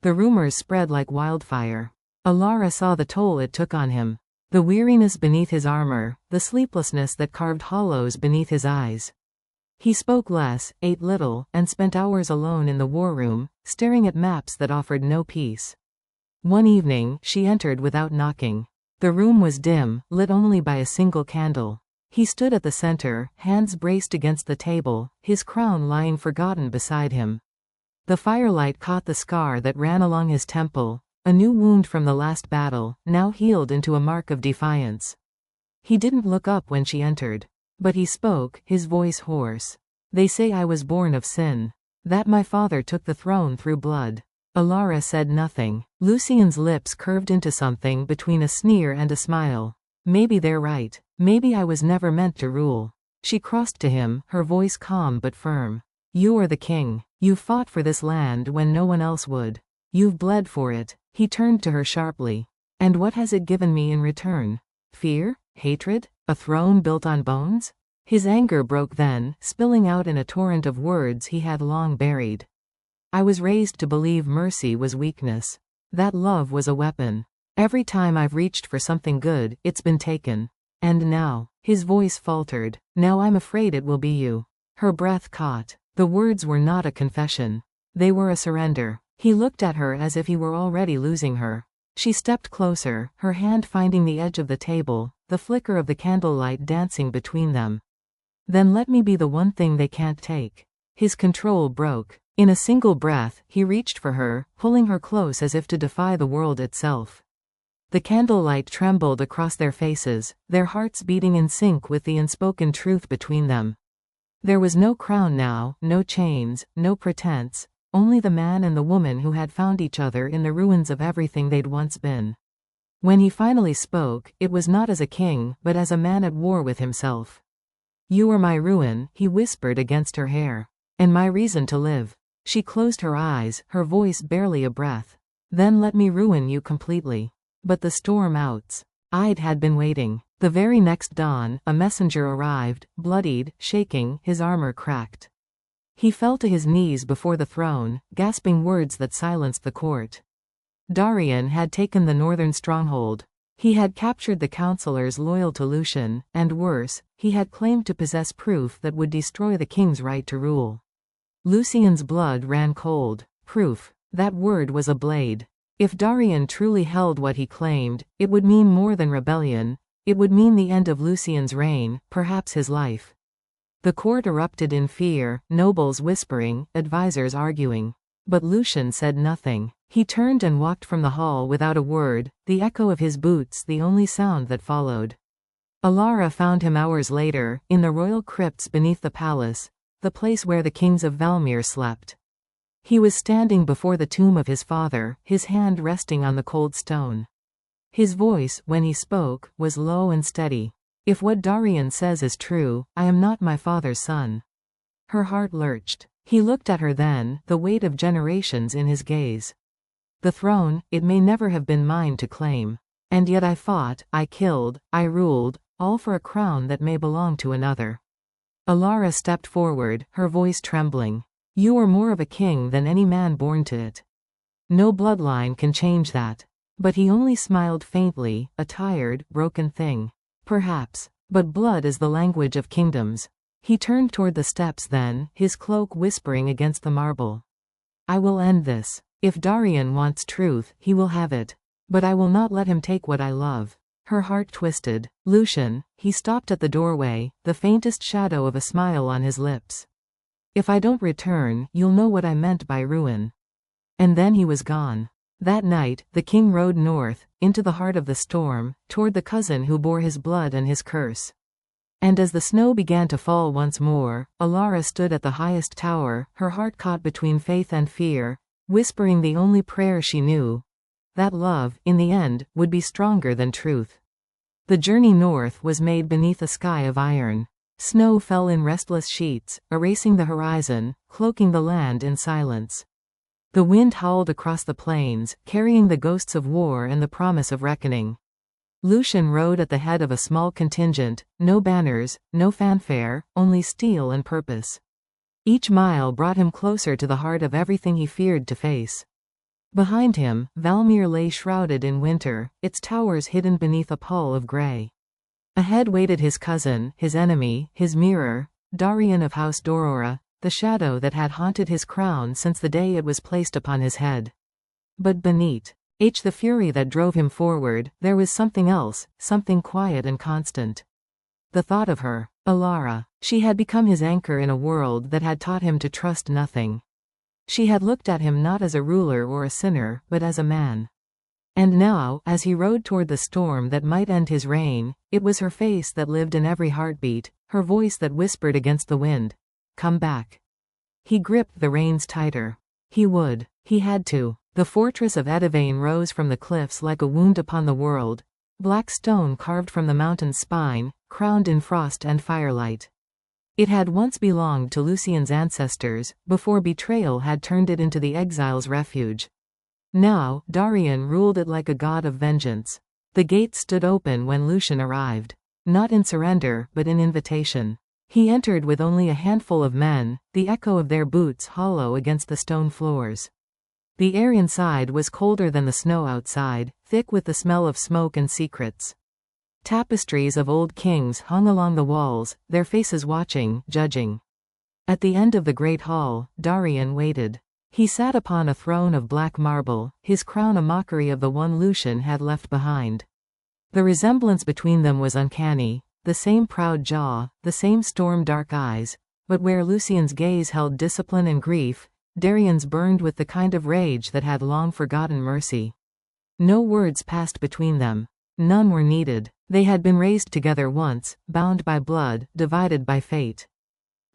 The rumors spread like wildfire. Alara saw the toll it took on him. The weariness beneath his armor, the sleeplessness that carved hollows beneath his eyes. He spoke less, ate little, and spent hours alone in the war room, staring at maps that offered no peace. One evening, she entered without knocking. The room was dim, lit only by a single candle. He stood at the center, hands braced against the table, his crown lying forgotten beside him. The firelight caught the scar that ran along his temple, a new wound from the last battle, now healed into a mark of defiance. He didn't look up when she entered. But he spoke, his voice hoarse. "They say I was born of sin. That my father took the throne through blood." Alara said nothing. Lucian's lips curved into something between a sneer and a smile. "Maybe they're right. Maybe I was never meant to rule." She crossed to him, her voice calm but firm. "You are the king. You've fought for this land when no one else would. You've bled for it." He turned to her sharply. "And what has it given me in return? Fear? Hatred? A throne built on bones?" His anger broke then, spilling out in a torrent of words he had long buried. "I was raised to believe mercy was weakness. That love was a weapon. Every time I've reached for something good, it's been taken. And now," his voice faltered, "now I'm afraid it will be you." Her breath caught. The words were not a confession. They were a surrender. He looked at her as if he were already losing her. She stepped closer, her hand finding the edge of the table, the flicker of the candlelight dancing between them. "Then let me be the one thing they can't take." His control broke. In a single breath, he reached for her, pulling her close as if to defy the world itself. The candlelight trembled across their faces, their hearts beating in sync with the unspoken truth between them. There was no crown now, no chains, no pretense, only the man and the woman who had found each other in the ruins of everything they'd once been. When he finally spoke, it was not as a king, but as a man at war with himself. "You are my ruin," he whispered against her hair. "And my reason to live." She closed her eyes, her voice barely a breath. "Then let me ruin you completely." But the storm had been waiting. The very next dawn, a messenger arrived, bloodied, shaking, his armor cracked. He fell to his knees before the throne, gasping words that silenced the court. Darian had taken the northern stronghold. He had captured the counselors loyal to Lucian, and worse, he had claimed to possess proof that would destroy the king's right to rule. Lucian's blood ran cold. Proof. That word was a blade. If Darian truly held what he claimed, it would mean more than rebellion. It would mean the end of Lucian's reign, perhaps his life. The court erupted in fear, nobles whispering, advisors arguing. But Lucian said nothing. He turned and walked from the hall without a word, the echo of his boots the only sound that followed. Alara found him hours later, in the royal crypts beneath the palace, the place where the kings of Valmir slept. He was standing before the tomb of his father, his hand resting on the cold stone. His voice, when he spoke, was low and steady. "If what Darian says is true, I am not my father's son." Her heart lurched. He looked at her then, the weight of generations in his gaze. "The throne, it may never have been mine to claim. And yet I fought, I killed, I ruled, all for a crown that may belong to another." Alara stepped forward, her voice trembling. "You are more of a king than any man born to it. No bloodline can change that." But he only smiled faintly, a tired, broken thing. Perhaps. But blood is the language of kingdoms. He turned toward the steps then, his cloak whispering against the marble. I will end this. If Darian wants truth, he will have it. But I will not let him take what I love. Her heart twisted. Lucian, he stopped at the doorway, the faintest shadow of a smile on his lips. If I don't return, you'll know what I meant by ruin. And then he was gone. That night, the king rode north, into the heart of the storm, toward the cousin who bore his blood and his curse. And as the snow began to fall once more, Alara stood at the highest tower, her heart caught between faith and fear, whispering the only prayer she knew, that love, in the end, would be stronger than truth. The journey north was made beneath a sky of iron. Snow fell in restless sheets, erasing the horizon, cloaking the land in silence. The wind howled across the plains, carrying the ghosts of war and the promise of reckoning. Lucian rode at the head of a small contingent, no banners, no fanfare, only steel and purpose. Each mile brought him closer to the heart of everything he feared to face. Behind him, Valmir lay shrouded in winter, its towers hidden beneath a pall of grey. Ahead waited his cousin, his enemy, his mirror, Darian of House Dorora, the shadow that had haunted his crown since the day it was placed upon his head. But beneath the fury that drove him forward, there was something else, something quiet and constant. The thought of her, Alara. She had become his anchor in a world that had taught him to trust nothing. She had looked at him not as a ruler or a sinner, but as a man. And now, as he rode toward the storm that might end his reign, it was her face that lived in every heartbeat, her voice that whispered against the wind. Come back. He gripped the reins tighter. He would. He had to. The fortress of Edivane rose from the cliffs like a wound upon the world, black stone carved from the mountain's spine, crowned in frost and firelight. It had once belonged to Lucian's ancestors, before betrayal had turned it into the exile's refuge. Now, Darian ruled it like a god of vengeance. The gates stood open when Lucian arrived. Not in surrender, but in invitation. He entered with only a handful of men, the echo of their boots hollow against the stone floors. The air inside was colder than the snow outside, thick with the smell of smoke and secrets. Tapestries of old kings hung along the walls, their faces watching, judging. At the end of the great hall, Darian waited. He sat upon a throne of black marble, his crown a mockery of the one Lucian had left behind. The resemblance between them was uncanny, the same proud jaw, the same storm-dark eyes, but where Lucian's gaze held discipline and grief, Darian's burned with the kind of rage that had long forgotten mercy. No words passed between them. None were needed. They had been raised together once, bound by blood, divided by fate.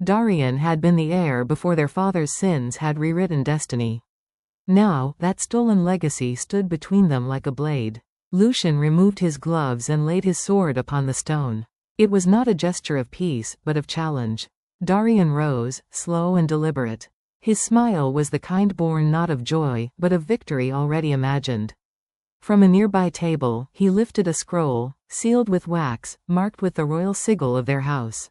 Darian had been the heir before their father's sins had rewritten destiny. Now, that stolen legacy stood between them like a blade. Lucian removed his gloves and laid his sword upon the stone. It was not a gesture of peace, but of challenge. Darian rose, slow and deliberate. His smile was the kind born not of joy, but of victory already imagined. From a nearby table, he lifted a scroll, sealed with wax, marked with the royal sigil of their house.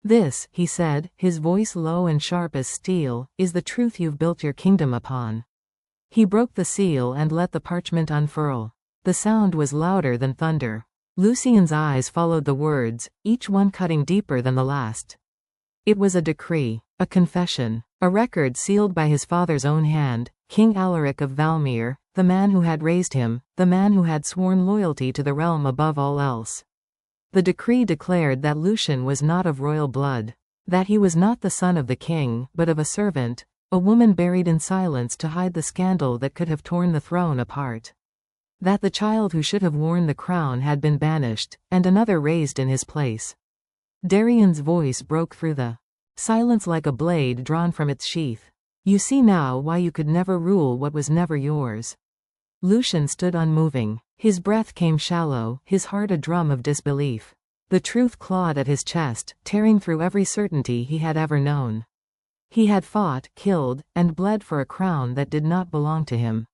This, he said, his voice low and sharp as steel, is the truth you've built your kingdom upon. He broke the seal and let the parchment unfurl. The sound was louder than thunder. Lucian's eyes followed the words, each one cutting deeper than the last. It was a decree, a confession, a record sealed by his father's own hand, King Alaric of Valmir, the man who had raised him, the man who had sworn loyalty to the realm above all else. The decree declared that Lucian was not of royal blood, that he was not the son of the king, but of a servant, a woman buried in silence to hide the scandal that could have torn the throne apart. That the child who should have worn the crown had been banished, and another raised in his place. Darian's voice broke through the silence like a blade drawn from its sheath. You see now why you could never rule what was never yours. Lucian stood unmoving. His breath came shallow, his heart a drum of disbelief. The truth clawed at his chest, tearing through every certainty he had ever known. He had fought, killed, and bled for a crown that did not belong to him.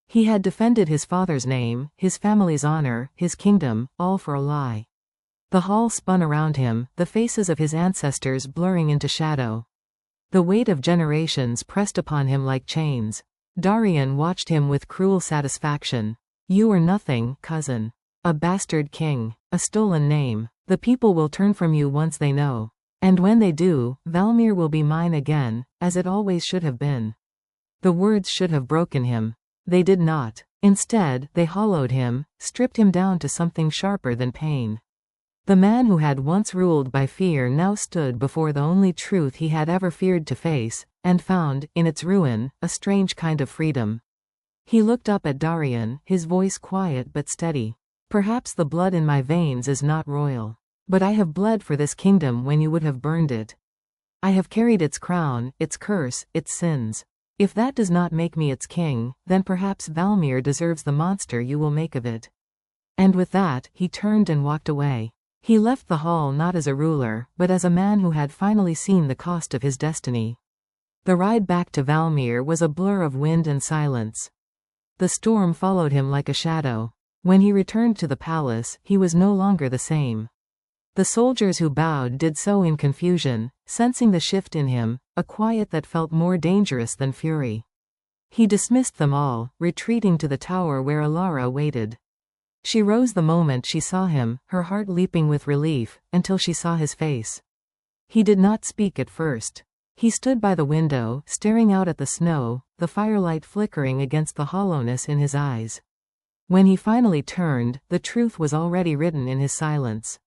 He had defended his father's name, his family's honor, his kingdom, all for a lie. The hall spun around him, the faces of his ancestors blurring into shadow. The weight of generations pressed upon him like chains. Darian watched him with cruel satisfaction. You are nothing, cousin. A bastard king. A stolen name. The people will turn from you once they know. And when they do, Valmir will be mine again, as it always should have been. The words should have broken him. They did not. Instead, they hollowed him, stripped him down to something sharper than pain. The man who had once ruled by fear now stood before the only truth he had ever feared to face, and found, in its ruin, a strange kind of freedom. He looked up at Darian, his voice quiet but steady. Perhaps the blood in my veins is not royal. But I have bled for this kingdom when you would have burned it. I have carried its crown, its curse, its sins. If that does not make me its king, then perhaps Valmir deserves the monster you will make of it. And with that, he turned and walked away. He left the hall not as a ruler, but as a man who had finally seen the cost of his destiny. The ride back to Valmir was a blur of wind and silence. The storm followed him like a shadow. When he returned to the palace, he was no longer the same. The soldiers who bowed did so in confusion, sensing the shift in him, a quiet that felt more dangerous than fury. He dismissed them all, retreating to the tower where Alara waited. She rose the moment she saw him, her heart leaping with relief, until she saw his face. He did not speak at first. He stood by the window, staring out at the snow, the firelight flickering against the hollowness in his eyes. When he finally turned, the truth was already written in his silence.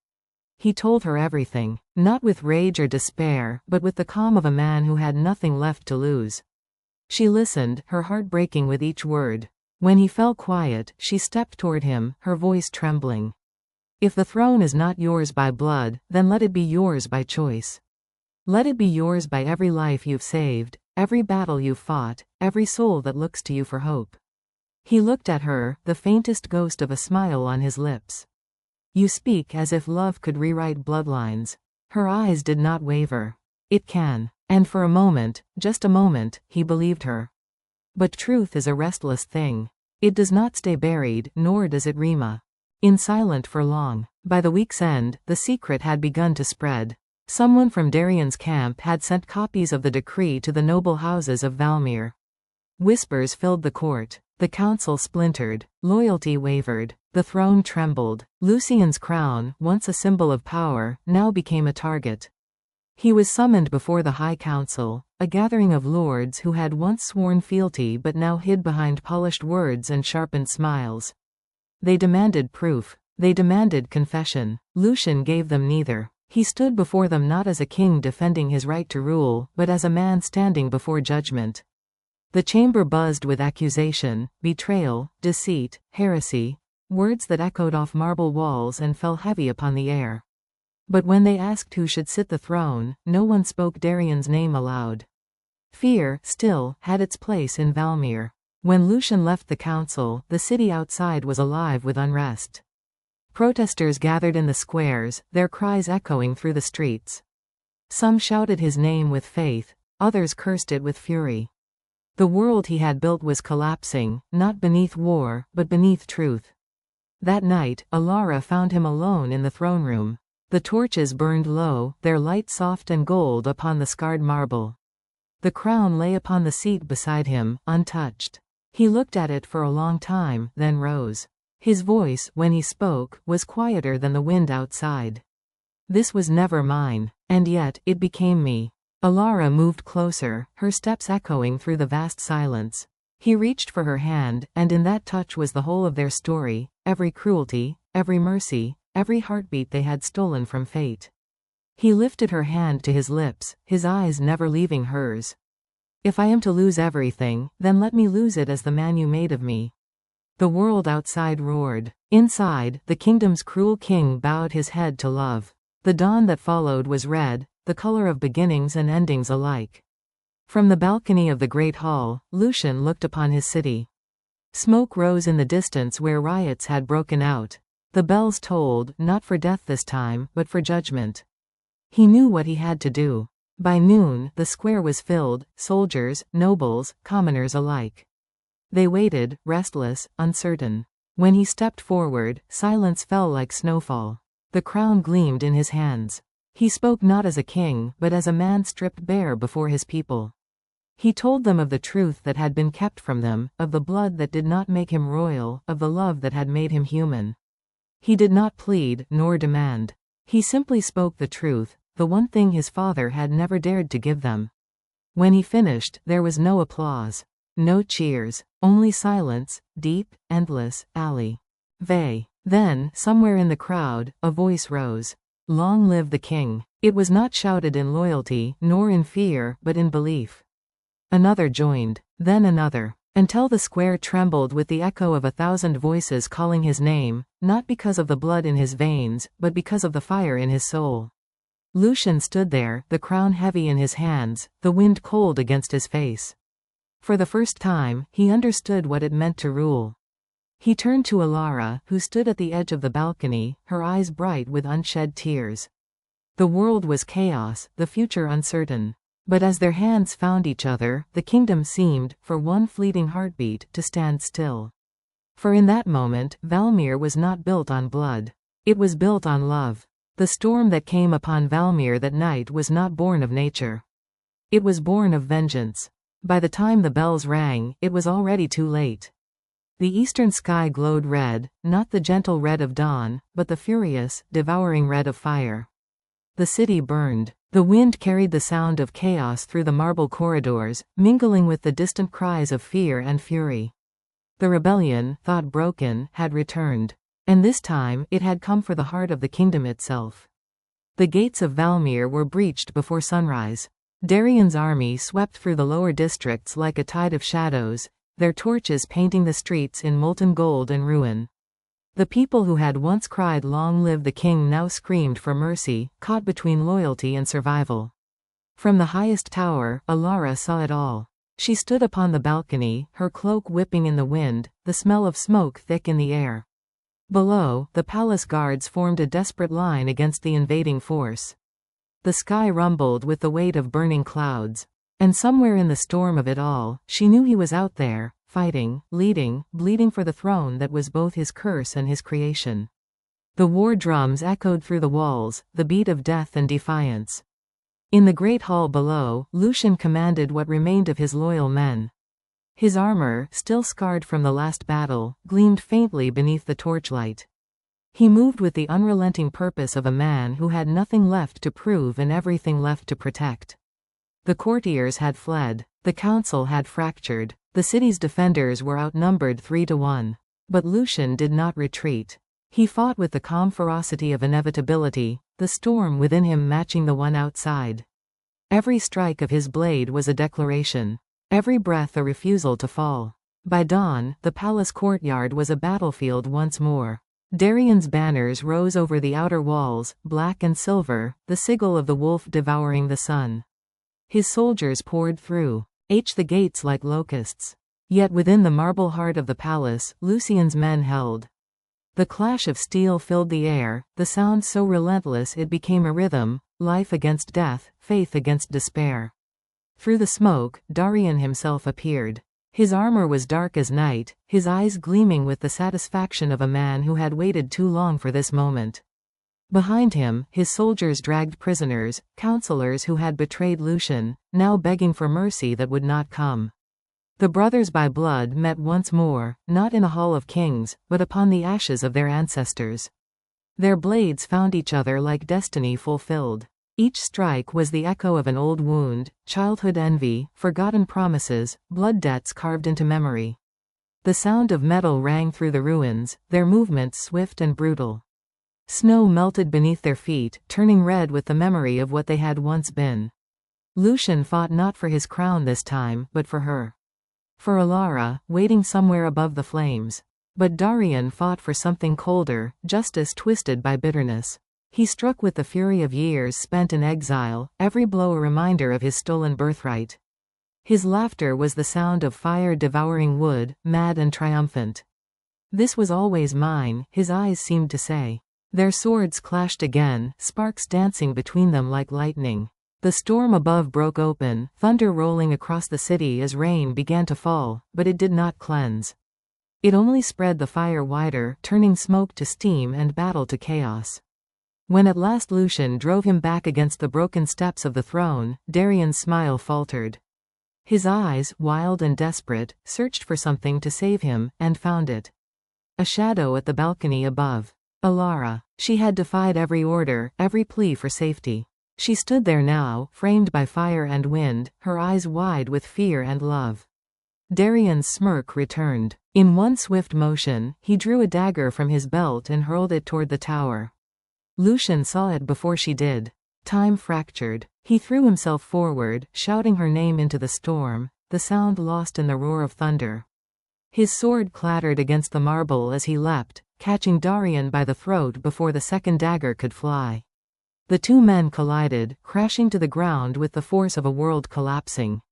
He told her everything, not with rage or despair, but with the calm of a man who had nothing left to lose. She listened, her heart breaking with each word. When he fell quiet, she stepped toward him, her voice trembling. If the throne is not yours by blood, then let it be yours by choice. Let it be yours by every life you've saved, every battle you've fought, every soul that looks to you for hope. He looked at her, the faintest ghost of a smile on his lips. You speak as if love could rewrite bloodlines. Her eyes did not waver. It can. And for a moment, just a moment, he believed her. But truth is a restless thing. It does not stay buried, nor does it remain silent for long. By the week's end, the secret had begun to spread. Someone from Darian's camp had sent copies of the decree to the noble houses of Valmir. Whispers filled the court. The council splintered. Loyalty wavered. The throne trembled. Lucian's crown, once a symbol of power, now became a target. He was summoned before the High Council, a gathering of lords who had once sworn fealty but now hid behind polished words and sharpened smiles. They demanded proof. They demanded confession. Lucian gave them neither. He stood before them not as a king defending his right to rule, but as a man standing before judgment. The chamber buzzed with accusation, betrayal, deceit, heresy, words that echoed off marble walls and fell heavy upon the air. But when they asked who should sit the throne, no one spoke Darian's name aloud. Fear, still, had its place in Valmir. When Lucian left the council, the city outside was alive with unrest. Protesters gathered in the squares, their cries echoing through the streets. Some shouted his name with faith, others cursed it with fury. The world he had built was collapsing, not beneath war, but beneath truth. That night, Alara found him alone in the throne room. The torches burned low, their light soft and gold upon the scarred marble. The crown lay upon the seat beside him, untouched. He looked at it for a long time, then rose. His voice, when he spoke, was quieter than the wind outside. This was never mine, and yet, it became me. Alara moved closer, her steps echoing through the vast silence. He reached for her hand, and in that touch was the whole of their story, every cruelty, every mercy, every heartbeat they had stolen from fate. He lifted her hand to his lips, his eyes never leaving hers. If I am to lose everything, then let me lose it as the man you made of me. The world outside roared. Inside, the kingdom's cruel king bowed his head to love. The dawn that followed was red, the color of beginnings and endings alike. From the balcony of the great hall, Lucian looked upon his city. Smoke rose in the distance where riots had broken out. The bells tolled, not for death this time, but for judgment. He knew what he had to do. By noon, the square was filled, soldiers, nobles, commoners alike. They waited, restless, uncertain. When he stepped forward, silence fell like snowfall. The crown gleamed in his hands. He spoke not as a king, but as a man stripped bare before his people. He told them of the truth that had been kept from them, of the blood that did not make him royal, of the love that had made him human. He did not plead, nor demand. He simply spoke the truth, the one thing his father had never dared to give them. When he finished, there was no applause. No cheers. Only silence, deep, endless, alley. Then, somewhere in the crowd, a voice rose. Long live the king. It was not shouted in loyalty, nor in fear, but in belief. Another joined. Then another. Until the square trembled with the echo of 1,000 voices calling his name, not because of the blood in his veins, but because of the fire in his soul. Lucian stood there, the crown heavy in his hands, the wind cold against his face. For the first time, he understood what it meant to rule. He turned to Alara, who stood at the edge of the balcony, her eyes bright with unshed tears. The world was chaos, the future uncertain. But as their hands found each other, the kingdom seemed, for one fleeting heartbeat, to stand still. For in that moment, Valmir was not built on blood. It was built on love. The storm that came upon Valmir that night was not born of nature. It was born of vengeance. By the time the bells rang, it was already too late. The eastern sky glowed red, not the gentle red of dawn, but the furious, devouring red of fire. The city burned. The wind carried the sound of chaos through the marble corridors, mingling with the distant cries of fear and fury. The rebellion, thought broken, had returned. And this time, it had come for the heart of the kingdom itself. The gates of Valmir were breached before sunrise. Darian's army swept through the lower districts like a tide of shadows, their torches painting the streets in molten gold and ruin. The people who had once cried "Long live the king" now screamed for mercy, caught between loyalty and survival. From the highest tower, Alara saw it all. She stood upon the balcony, her cloak whipping in the wind, the smell of smoke thick in the air. Below, the palace guards formed a desperate line against the invading force. The sky rumbled with the weight of burning clouds. And somewhere in the storm of it all, she knew he was out there, fighting, leading, bleeding for the throne that was both his curse and his creation. The war drums echoed through the walls, the beat of death and defiance. In the great hall below, Lucian commanded what remained of his loyal men. His armor, still scarred from the last battle, gleamed faintly beneath the torchlight. He moved with the unrelenting purpose of a man who had nothing left to prove and everything left to protect. The courtiers had fled. The council had fractured. The city's defenders were outnumbered 3-1. But Lucian did not retreat. He fought with the calm ferocity of inevitability, the storm within him matching the one outside. Every strike of his blade was a declaration. Every breath a refusal to fall. By dawn, the palace courtyard was a battlefield once more. Darian's banners rose over the outer walls, black and silver, the sigil of the wolf devouring the sun. His soldiers poured through the gates like locusts. Yet within the marble heart of the palace, Lucian's men held. The clash of steel filled the air, the sound so relentless it became a rhythm, life against death, faith against despair. Through the smoke, Darian himself appeared. His armor was dark as night, his eyes gleaming with the satisfaction of a man who had waited too long for this moment. Behind him, his soldiers dragged prisoners, counselors who had betrayed Lucian, now begging for mercy that would not come. The brothers by blood met once more, not in a hall of kings, but upon the ashes of their ancestors. Their blades found each other like destiny fulfilled. Each strike was the echo of an old wound, childhood envy, forgotten promises, blood debts carved into memory. The sound of metal rang through the ruins, their movements swift and brutal. Snow melted beneath their feet, turning red with the memory of what they had once been. Lucian fought not for his crown this time, but for her. For Alara, waiting somewhere above the flames. But Darian fought for something colder, justice twisted by bitterness. He struck with the fury of years spent in exile, every blow a reminder of his stolen birthright. His laughter was the sound of fire devouring wood, mad and triumphant. "This was always mine," his eyes seemed to say. Their swords clashed again, sparks dancing between them like lightning. The storm above broke open, thunder rolling across the city as rain began to fall, but it did not cleanse. It only spread the fire wider, turning smoke to steam and battle to chaos. When at last Lucian drove him back against the broken steps of the throne, Darian's smile faltered. His eyes, wild and desperate, searched for something to save him, and found it. A shadow at the balcony above. Alara. She had defied every order, every plea for safety. She stood there now, framed by fire and wind, her eyes wide with fear and love. Darian's smirk returned. In one swift motion, he drew a dagger from his belt and hurled it toward the tower. Lucian saw it before she did. Time fractured. He threw himself forward, shouting her name into the storm, the sound lost in the roar of thunder. His sword clattered against the marble as he leapt, catching Darian by the throat before the second dagger could fly. The two men collided, crashing to the ground with the force of a world collapsing.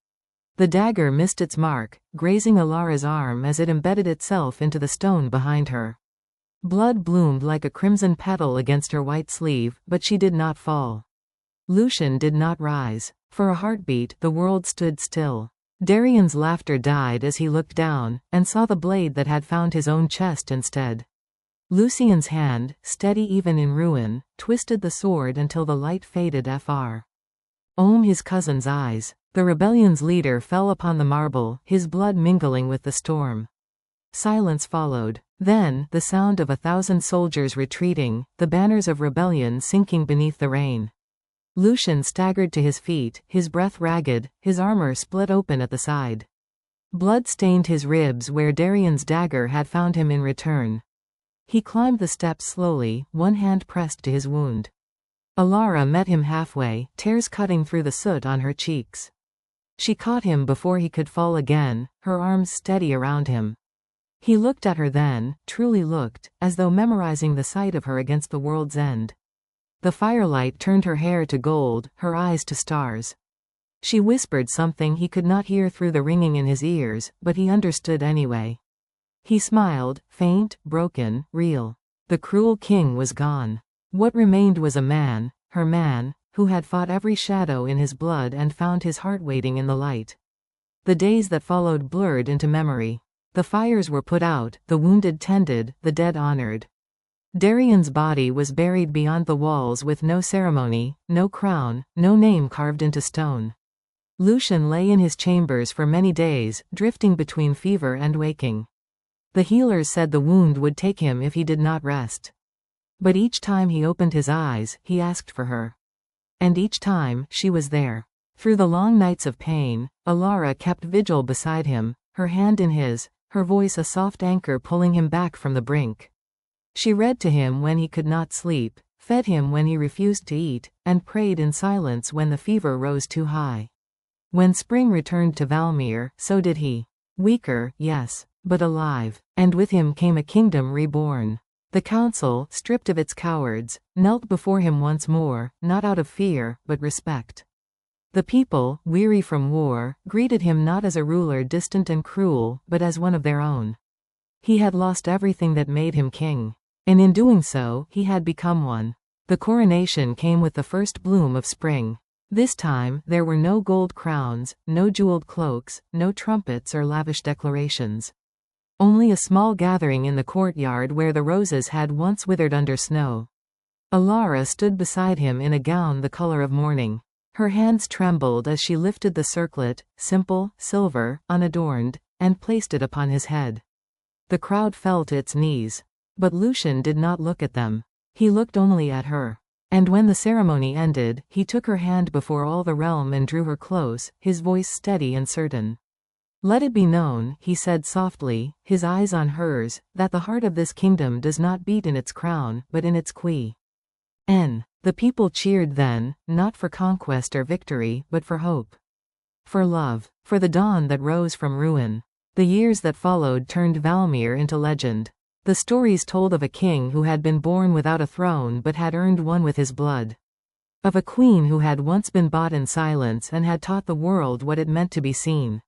The dagger missed its mark, grazing Alara's arm as it embedded itself into the stone behind her. Blood bloomed like a crimson petal against her white sleeve, but she did not fall. Lucian did not rise. For a heartbeat, the world stood still. Darian's laughter died as he looked down, and saw the blade that had found his own chest instead. Lucian's hand, steady even in ruin, twisted the sword until the light faded fr. His cousin's eyes. The rebellion's leader fell upon the marble, his blood mingling with the storm. Silence followed. Then, the sound of 1,000 soldiers retreating, the banners of rebellion sinking beneath the rain. Lucian staggered to his feet, his breath ragged, his armor split open at the side. Blood stained his ribs where Darian's dagger had found him in return. He climbed the steps slowly, one hand pressed to his wound. Alara met him halfway, tears cutting through the soot on her cheeks. She caught him before he could fall again, her arms steady around him. He looked at her then, truly looked, as though memorizing the sight of her against the world's end. The firelight turned her hair to gold, her eyes to stars. She whispered something he could not hear through the ringing in his ears, but he understood anyway. He smiled, faint, broken, real. The cruel king was gone. What remained was a man, her man, who had fought every shadow in his blood and found his heart waiting in the light. The days that followed blurred into memory. The fires were put out, the wounded tended, the dead honored. Darian's body was buried beyond the walls with no ceremony, no crown, no name carved into stone. Lucian lay in his chambers for many days, drifting between fever and waking. The healers said the wound would take him if he did not rest. But each time he opened his eyes, he asked for her. And each time, she was there. Through the long nights of pain, Alara kept vigil beside him, her hand in his, her voice a soft anchor pulling him back from the brink. She read to him when he could not sleep, fed him when he refused to eat, and prayed in silence when the fever rose too high. When spring returned to Valmir, so did he. Weaker, yes, but alive, and with him came a kingdom reborn. The council, stripped of its cowards, knelt before him once more, not out of fear, but respect. The people, weary from war, greeted him not as a ruler distant and cruel, but as one of their own. He had lost everything that made him king. And in doing so, he had become one. The coronation came with the first bloom of spring. This time, there were no gold crowns, no jeweled cloaks, no trumpets or lavish declarations. Only a small gathering in the courtyard where the roses had once withered under snow. Alara stood beside him in a gown the color of mourning. Her hands trembled as she lifted the circlet, simple, silver, unadorned, and placed it upon his head. The crowd fell to its knees. But Lucian did not look at them. He looked only at her. And when the ceremony ended, he took her hand before all the realm and drew her close, his voice steady and certain. Let it be known, he said softly, his eyes on hers, that the heart of this kingdom does not beat in its crown, but in its queen. The people cheered then, not for conquest or victory, but for hope. For love. For the dawn that rose from ruin. The years that followed turned Valmir into legend. The stories told of a king who had been born without a throne but had earned one with his blood. Of a queen who had once been bought in silence and had taught the world what it meant to be seen.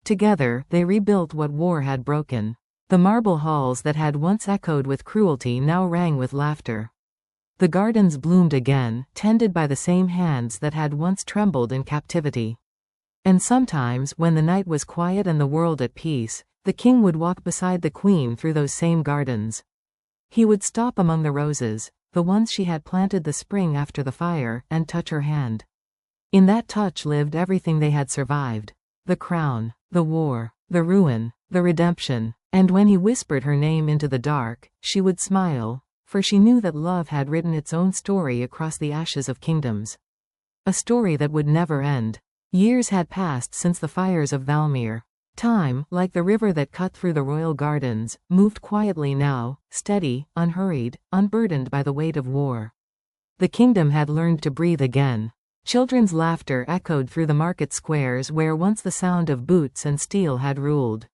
Together, they rebuilt what war had broken. The marble halls that had once echoed with cruelty now rang with laughter. The gardens bloomed again, tended by the same hands that had once trembled in captivity. And sometimes, when the night was quiet and the world at peace, the king would walk beside the queen through those same gardens. He would stop among the roses, the ones she had planted the spring after the fire, and touch her hand. In that touch lived everything they had survived. the crown, the war, the ruin, the redemption. And when he whispered her name into the dark, she would smile, for she knew that love had written its own story across the ashes of kingdoms. A story that would never end. Years had passed since the fires of Valmir. Time, like the river that cut through the royal gardens, moved quietly now, steady, unhurried, unburdened by the weight of war. The kingdom had learned to breathe again. Children's laughter echoed through the market squares where once the sound of boots and steel had ruled.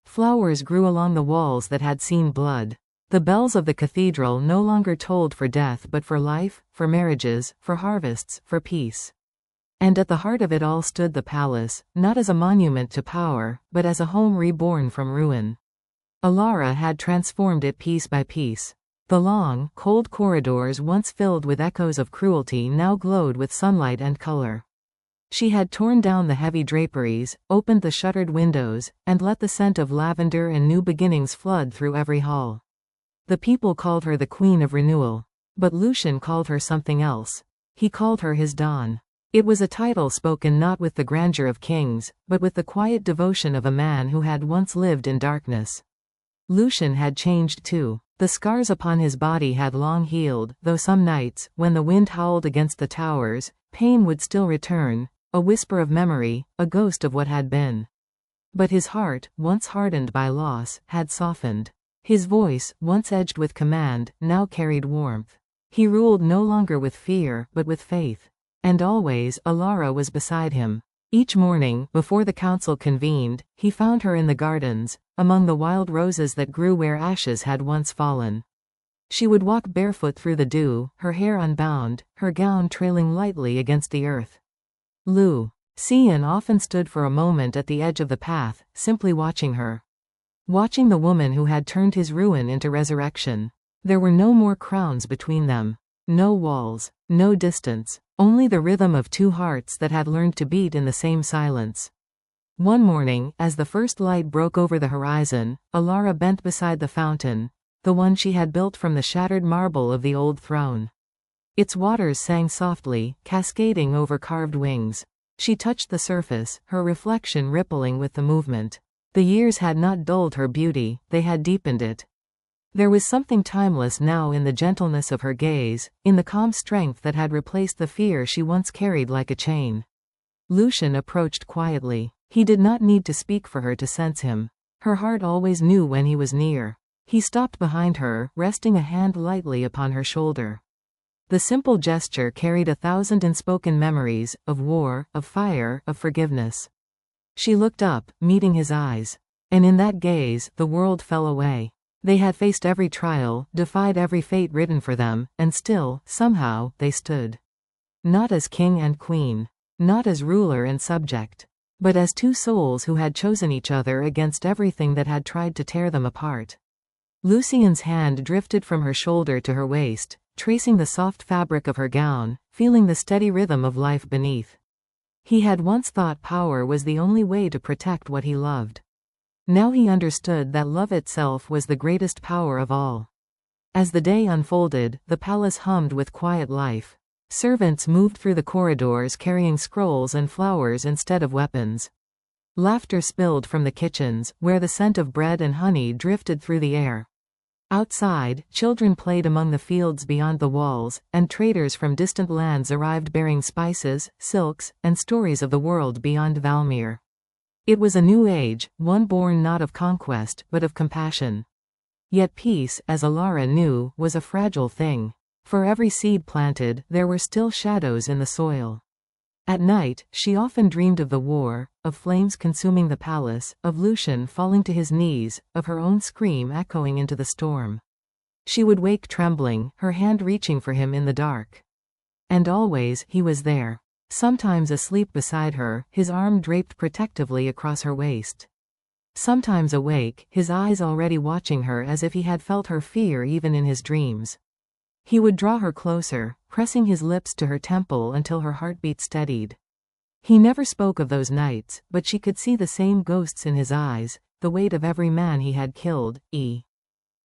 Flowers grew along the walls that had seen blood. The bells of the cathedral no longer tolled for death but for life, for marriages, for harvests, for peace. And at the heart of it all stood the palace, not as a monument to power, but as a home reborn from ruin. Alara had transformed it piece by piece. The long, cold corridors once filled with echoes of cruelty now glowed with sunlight and color. She had torn down the heavy draperies, opened the shuttered windows, and let the scent of lavender and new beginnings flood through every hall. The people called her the Queen of Renewal. But Lucian called her something else. He called her his Dawn. It was a title spoken not with the grandeur of kings, but with the quiet devotion of a man who had once lived in darkness. Lucian had changed too. The scars upon his body had long healed, though some nights, when the wind howled against the towers, pain would still return, a whisper of memory, a ghost of what had been. But his heart, once hardened by loss, had softened. His voice, once edged with command, now carried warmth. He ruled no longer with fear, but with faith. And always, Alara was beside him. Each morning, before the council convened, he found her in the gardens, among the wild roses that grew where ashes had once fallen. She would walk barefoot through the dew, her hair unbound, her gown trailing lightly against the earth. Lucian often stood for a moment at the edge of the path, simply watching her. Watching the woman who had turned his ruin into resurrection. There were no more crowns between them. No walls, no distance, only the rhythm of two hearts that had learned to beat in the same silence. One morning, as the first light broke over the horizon, Alara bent beside the fountain, the one she had built from the shattered marble of the old throne. Its waters sang softly, cascading over carved wings. She touched the surface, her reflection rippling with the movement. The years had not dulled her beauty, they had deepened it. There was something timeless now in the gentleness of her gaze, in the calm strength that had replaced the fear she once carried like a chain. Lucian approached quietly. He did not need to speak for her to sense him. Her heart always knew when he was near. He stopped behind her, resting a hand lightly upon her shoulder. The simple gesture carried 1,000 unspoken memories, of war, of fire, of forgiveness. She looked up, meeting his eyes. And in that gaze, the world fell away. They had faced every trial, defied every fate written for them, and still, somehow, they stood. Not as king and queen. Not as ruler and subject. But as two souls who had chosen each other against everything that had tried to tear them apart. Lucian's hand drifted from her shoulder to her waist, tracing the soft fabric of her gown, feeling the steady rhythm of life beneath. He had once thought power was the only way to protect what he loved. Now he understood that love itself was the greatest power of all. As the day unfolded, the palace hummed with quiet life. Servants moved through the corridors carrying scrolls and flowers instead of weapons. Laughter spilled from the kitchens, where the scent of bread and honey drifted through the air. Outside, children played among the fields beyond the walls, and traders from distant lands arrived bearing spices, silks, and stories of the world beyond Valmir. It was a new age, one born not of conquest, but of compassion. Yet peace, as Alara knew, was a fragile thing. For every seed planted, there were still shadows in the soil. At night, she often dreamed of the war, of flames consuming the palace, of Lucian falling to his knees, of her own scream echoing into the storm. She would wake trembling, her hand reaching for him in the dark. And always, he was there. Sometimes asleep beside her, his arm draped protectively across her waist. Sometimes awake, his eyes already watching her as if he had felt her fear even in his dreams. He would draw her closer, pressing his lips to her temple until her heartbeat steadied. He never spoke of those nights, but she could see the same ghosts in his eyes, the weight of every man he had killed,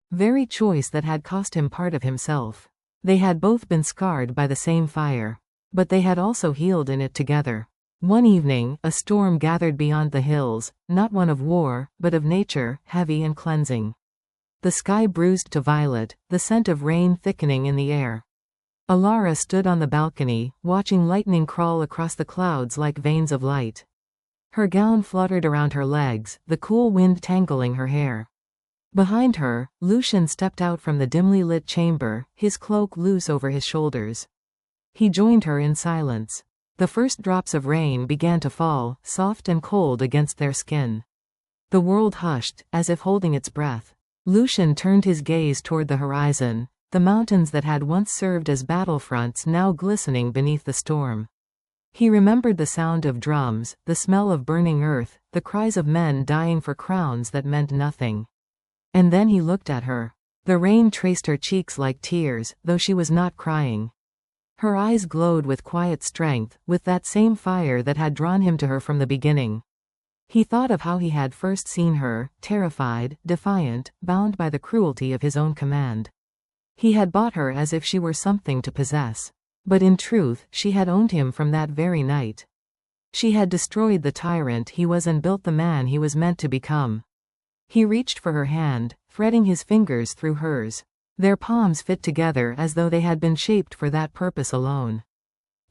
very choice that had cost him part of himself. They had both been scarred by the same fire. But they had also healed in it together. One evening, a storm gathered beyond the hills, not one of war, but of nature, heavy and cleansing. The sky bruised to violet, the scent of rain thickening in the air. Alara stood on the balcony, watching lightning crawl across the clouds like veins of light. Her gown fluttered around her legs, the cool wind tangling her hair. Behind her, Lucian stepped out from the dimly lit chamber, his cloak loose over his shoulders. He joined her in silence. The first drops of rain began to fall, soft and cold against their skin. The world hushed, as if holding its breath. Lucian turned his gaze toward the horizon, the mountains that had once served as battlefronts now glistening beneath the storm. He remembered the sound of drums, the smell of burning earth, the cries of men dying for crowns that meant nothing. And then he looked at her. The rain traced her cheeks like tears, though she was not crying. Her eyes glowed with quiet strength, with that same fire that had drawn him to her from the beginning. He thought of how he had first seen her, terrified, defiant, bound by the cruelty of his own command. He had bought her as if she were something to possess. But in truth, she had owned him from that very night. She had destroyed the tyrant he was and built the man he was meant to become. He reached for her hand, threading his fingers through hers. Their palms fit together as though they had been shaped for that purpose alone.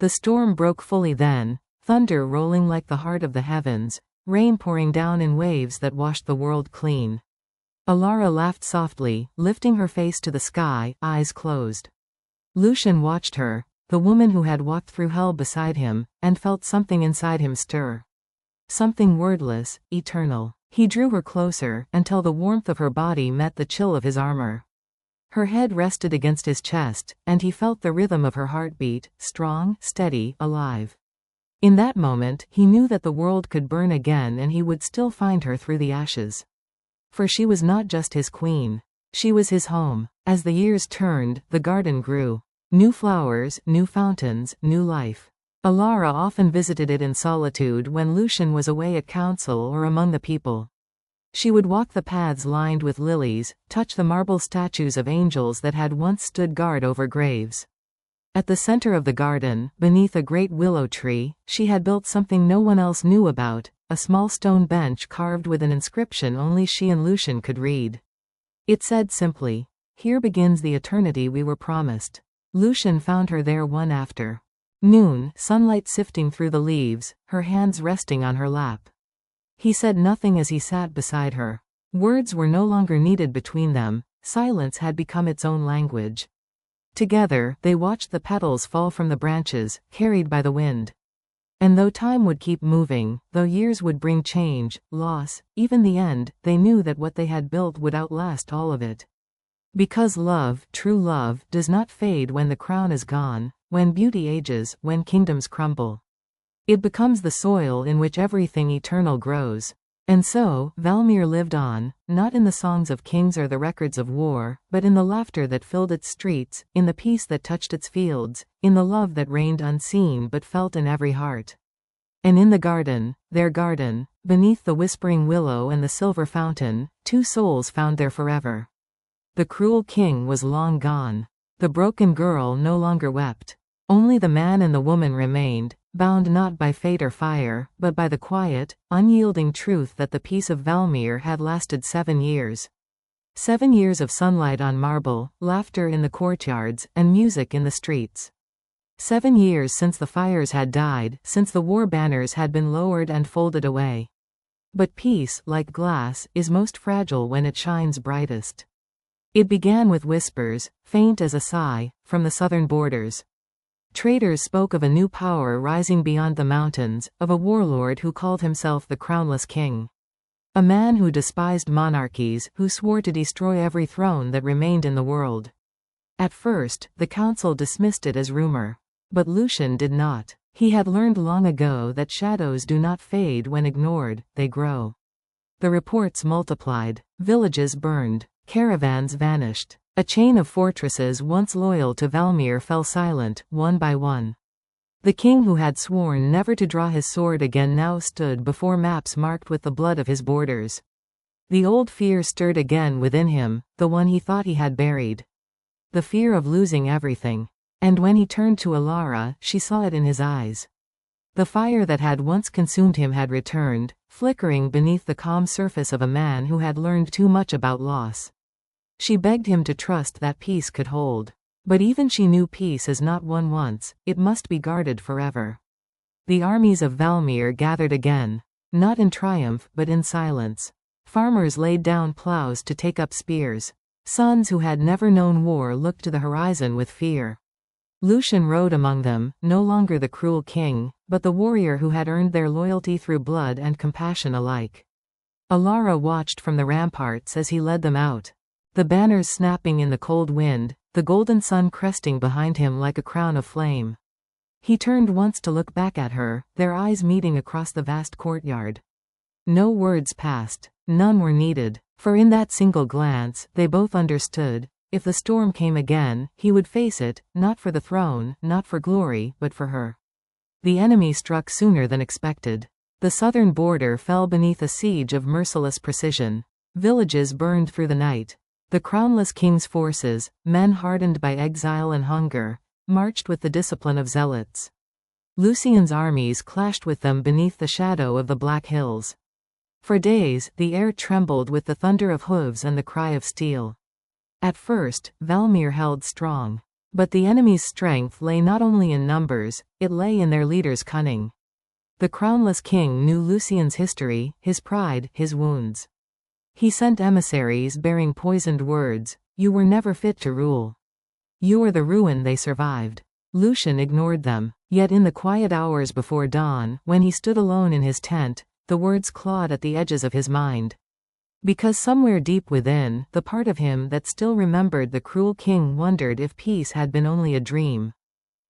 The storm broke fully then, thunder rolling like the heart of the heavens, rain pouring down in waves that washed the world clean. Alara laughed softly, lifting her face to the sky, eyes closed. Lucian watched her, the woman who had walked through hell beside him, and felt something inside him stir. Something wordless, eternal. He drew her closer, until the warmth of her body met the chill of his armor. Her head rested against his chest, and he felt the rhythm of her heartbeat, strong, steady, alive. In that moment, he knew that the world could burn again and he would still find her through the ashes. For she was not just his queen. She was his home. As the years turned, the garden grew. New flowers, new fountains, new life. Alara often visited it in solitude when Lucian was away at council or among the people. She would walk the paths lined with lilies, touch the marble statues of angels that had once stood guard over graves. At the center of the garden, beneath a great willow tree, she had built something no one else knew about, a small stone bench carved with an inscription only she and Lucian could read. It said simply, "Here begins the eternity we were promised." Lucian found her there one afternoon, sunlight sifting through the leaves, her hands resting on her lap. He said nothing as he sat beside her. Words were no longer needed between them, silence had become its own language. Together, they watched the petals fall from the branches, carried by the wind. And though time would keep moving, though years would bring change, loss, even the end, they knew that what they had built would outlast all of it. Because love, true love, does not fade when the crown is gone, when beauty ages, when kingdoms crumble. It becomes the soil in which everything eternal grows. And so, Valmir lived on, not in the songs of kings or the records of war, but in the laughter that filled its streets, in the peace that touched its fields, in the love that reigned unseen but felt in every heart. And in the garden, their garden, beneath the whispering willow and the silver fountain, two souls found their forever. The cruel king was long gone. The broken girl no longer wept. Only the man and the woman remained, bound not by fate or fire, but by the quiet, unyielding truth that the peace of Valmir had lasted 7 years. 7 years of sunlight on marble, laughter in the courtyards, and music in the streets. 7 years since the fires had died, since the war banners had been lowered and folded away. But peace, like glass, is most fragile when it shines brightest. It began with whispers, faint as a sigh, from the southern borders. Traders spoke of a new power rising beyond the mountains, of a warlord who called himself the crownless king. A man who despised monarchies, who swore to destroy every throne that remained in the world. At first, the council dismissed it as rumor. But Lucian did not. He had learned long ago that shadows do not fade when ignored, they grow. The reports multiplied. Villages burned. Caravans vanished. A chain of fortresses once loyal to Valmir fell silent, one by one. The king who had sworn never to draw his sword again now stood before maps marked with the blood of his borders. The old fear stirred again within him, the one he thought he had buried. The fear of losing everything. And when he turned to Alara, she saw it in his eyes. The fire that had once consumed him had returned, flickering beneath the calm surface of a man who had learned too much about loss. She begged him to trust that peace could hold. But even she knew peace is not won once, it must be guarded forever. The armies of Valmir gathered again. Not in triumph, but in silence. Farmers laid down plows to take up spears. Sons who had never known war looked to the horizon with fear. Lucian rode among them, no longer the cruel king, but the warrior who had earned their loyalty through blood and compassion alike. Alara watched from the ramparts as he led them out. The banners snapping in the cold wind, the golden sun cresting behind him like a crown of flame. He turned once to look back at her, their eyes meeting across the vast courtyard. No words passed. None were needed, for in that single glance, they both understood. If the storm came again, he would face it, not for the throne, not for glory, but for her. The enemy struck sooner than expected. The southern border fell beneath a siege of merciless precision. Villages burned through the night. The crownless king's forces, men hardened by exile and hunger, marched with the discipline of zealots. Lucian's armies clashed with them beneath the shadow of the Black Hills. For days, the air trembled with the thunder of hooves and the cry of steel. At first, Valmir held strong. But the enemy's strength lay not only in numbers, it lay in their leader's cunning. The crownless king knew Lucian's history, his pride, his wounds. He sent emissaries bearing poisoned words. You were never fit to rule. You are the ruin they survived. Lucian ignored them. Yet in the quiet hours before dawn, when he stood alone in his tent, the words clawed at the edges of his mind. Because somewhere deep within, the part of him that still remembered the cruel king wondered if peace had been only a dream.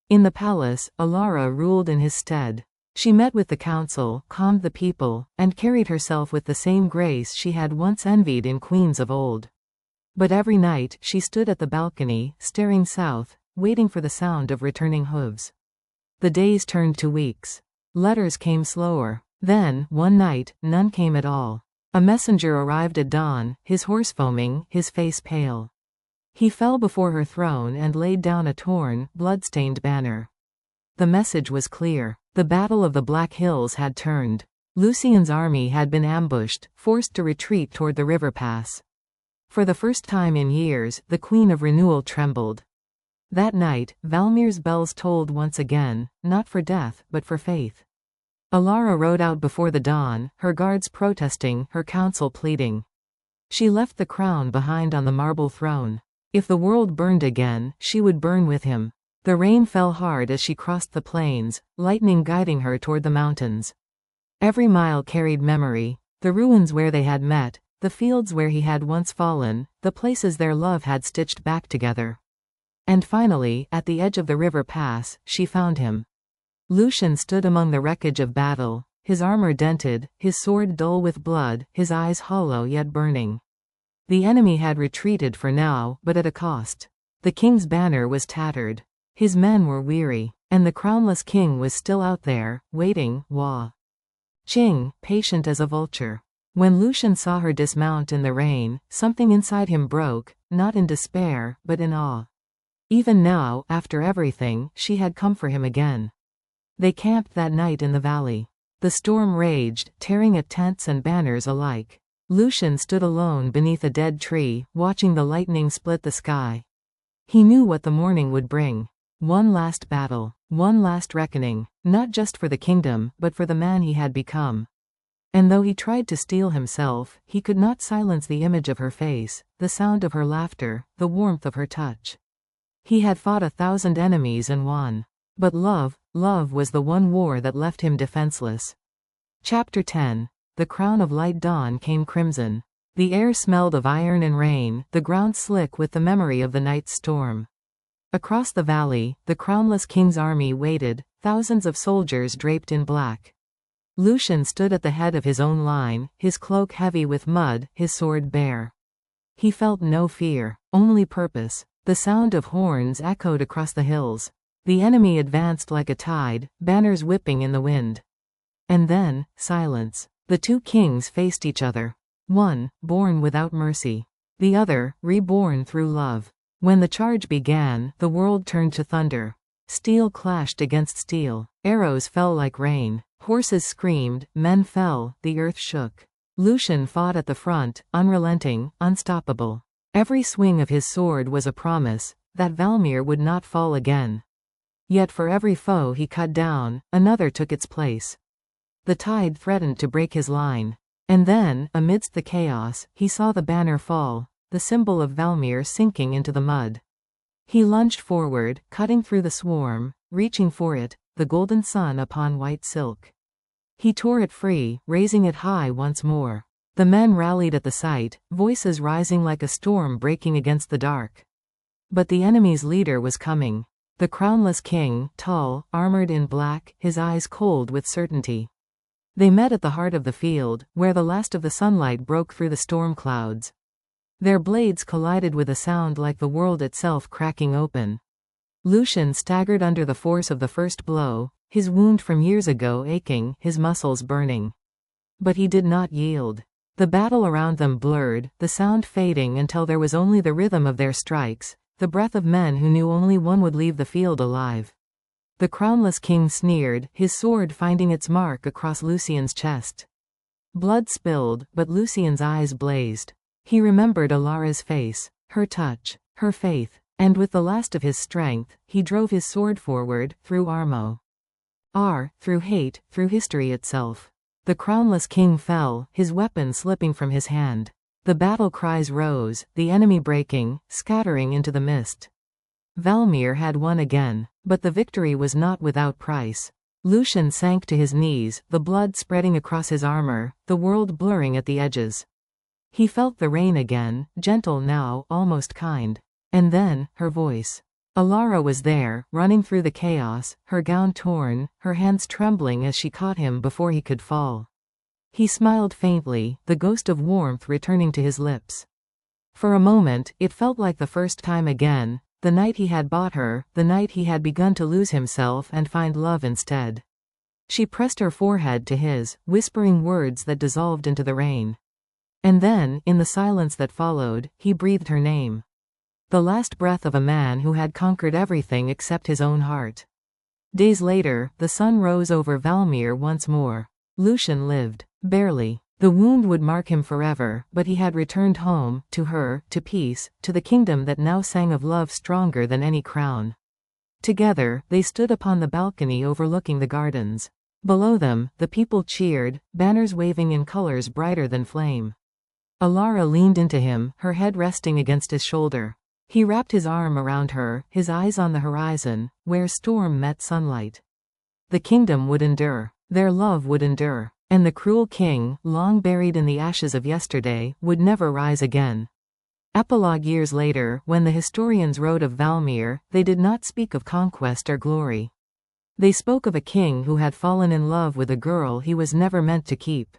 In the palace, Alara ruled in his stead. She met with the council, calmed the people, and carried herself with the same grace she had once envied in queens of old. But every night, she stood at the balcony, staring south, waiting for the sound of returning hooves. The days turned to weeks. Letters came slower. Then, one night, none came at all. A messenger arrived at dawn, his horse foaming, his face pale. He fell before her throne and laid down a torn, blood-stained banner. The message was clear. The Battle of the Black Hills had turned. Lucian's army had been ambushed, forced to retreat toward the river pass. For the first time in years, the Queen of Renewal trembled. That night, Valmir's bells tolled once again, not for death, but for faith. Alara rode out before the dawn, her guards protesting, her council pleading. She left the crown behind on the marble throne. If the world burned again, she would burn with him. The rain fell hard as she crossed the plains, lightning guiding her toward the mountains. Every mile carried memory, the ruins where they had met, the fields where he had once fallen, the places their love had stitched back together. And finally, at the edge of the river pass, she found him. Lucian stood among the wreckage of battle, his armor dented, his sword dull with blood, his eyes hollow yet burning. The enemy had retreated for now, but at a cost. The king's banner was tattered. His men were weary, and the crownless king was still out there, waiting, watching, patient as a vulture. When Lucian saw her dismount in the rain, something inside him broke, not in despair, but in awe. Even now, after everything, she had come for him again. They camped that night in the valley. The storm raged, tearing at tents and banners alike. Lucian stood alone beneath a dead tree, watching the lightning split the sky. He knew what the morning would bring. One last battle, one last reckoning, not just for the kingdom, but for the man he had become. And though he tried to steel himself, he could not silence the image of her face, the sound of her laughter, the warmth of her touch. He had fought 1,000 enemies and won. But love was the one war that left him defenseless. Chapter 10. The crown of light dawn came crimson. The air smelled of iron and rain, the ground slick with the memory of the night's storm. Across the valley, the crownless king's army waited, thousands of soldiers draped in black. Lucian stood at the head of his own line, his cloak heavy with mud, his sword bare. He felt no fear, only purpose. The sound of horns echoed across the hills. The enemy advanced like a tide, banners whipping in the wind. And then, silence. The two kings faced each other. One, born without mercy. The other, reborn through love. When the charge began, the world turned to thunder. Steel clashed against steel. Arrows fell like rain. Horses screamed, men fell, the earth shook. Lucian fought at the front, unrelenting, unstoppable. Every swing of his sword was a promise that Valmir would not fall again. Yet for every foe he cut down, another took its place. The tide threatened to break his line. And then, amidst the chaos, he saw the banner fall, the symbol of Valmir sinking into the mud. He lunged forward, cutting through the swarm, reaching for it, the golden sun upon white silk. He tore it free, raising it high once more. The men rallied at the sight, voices rising like a storm breaking against the dark. But the enemy's leader was coming. The crownless king, tall, armored in black, his eyes cold with certainty. They met at the heart of the field, where the last of the sunlight broke through the storm clouds. Their blades collided with a sound like the world itself cracking open. Lucian staggered under the force of the first blow, his wound from years ago aching, his muscles burning. But he did not yield. The battle around them blurred, the sound fading until there was only the rhythm of their strikes, the breath of men who knew only one would leave the field alive. The crownless king sneered, his sword finding its mark across Lucian's chest. Blood spilled, but Lucian's eyes blazed. He remembered Alara's face, her touch, her faith, and with the last of his strength, he drove his sword forward, through Armo. Through hate, through history itself. The crownless king fell, his weapon slipping from his hand. The battle cries rose, the enemy breaking, scattering into the mist. Valmir had won again, but the victory was not without price. Lucian sank to his knees, the blood spreading across his armor, the world blurring at the edges. He felt the rain again, gentle now, almost kind. And then, her voice. Alara was there, running through the chaos, her gown torn, her hands trembling as she caught him before he could fall. He smiled faintly, the ghost of warmth returning to his lips. For a moment, it felt like the first time again, the night he had bought her, the night he had begun to lose himself and find love instead. She pressed her forehead to his, whispering words that dissolved into the rain. And then, in the silence that followed, he breathed her name. The last breath of a man who had conquered everything except his own heart. Days later, the sun rose over Valmir once more. Lucian lived. Barely. The wound would mark him forever, but he had returned home, to her, to peace, to the kingdom that now sang of love stronger than any crown. Together, they stood upon the balcony overlooking the gardens. Below them, the people cheered, banners waving in colors brighter than flame. Alara leaned into him, her head resting against his shoulder. He wrapped his arm around her, his eyes on the horizon, where storm met sunlight. The kingdom would endure. Their love would endure. And the cruel king, long buried in the ashes of yesterday, would never rise again. Epilogue. Years later, when the historians wrote of Valmir, they did not speak of conquest or glory. They spoke of a king who had fallen in love with a girl he was never meant to keep.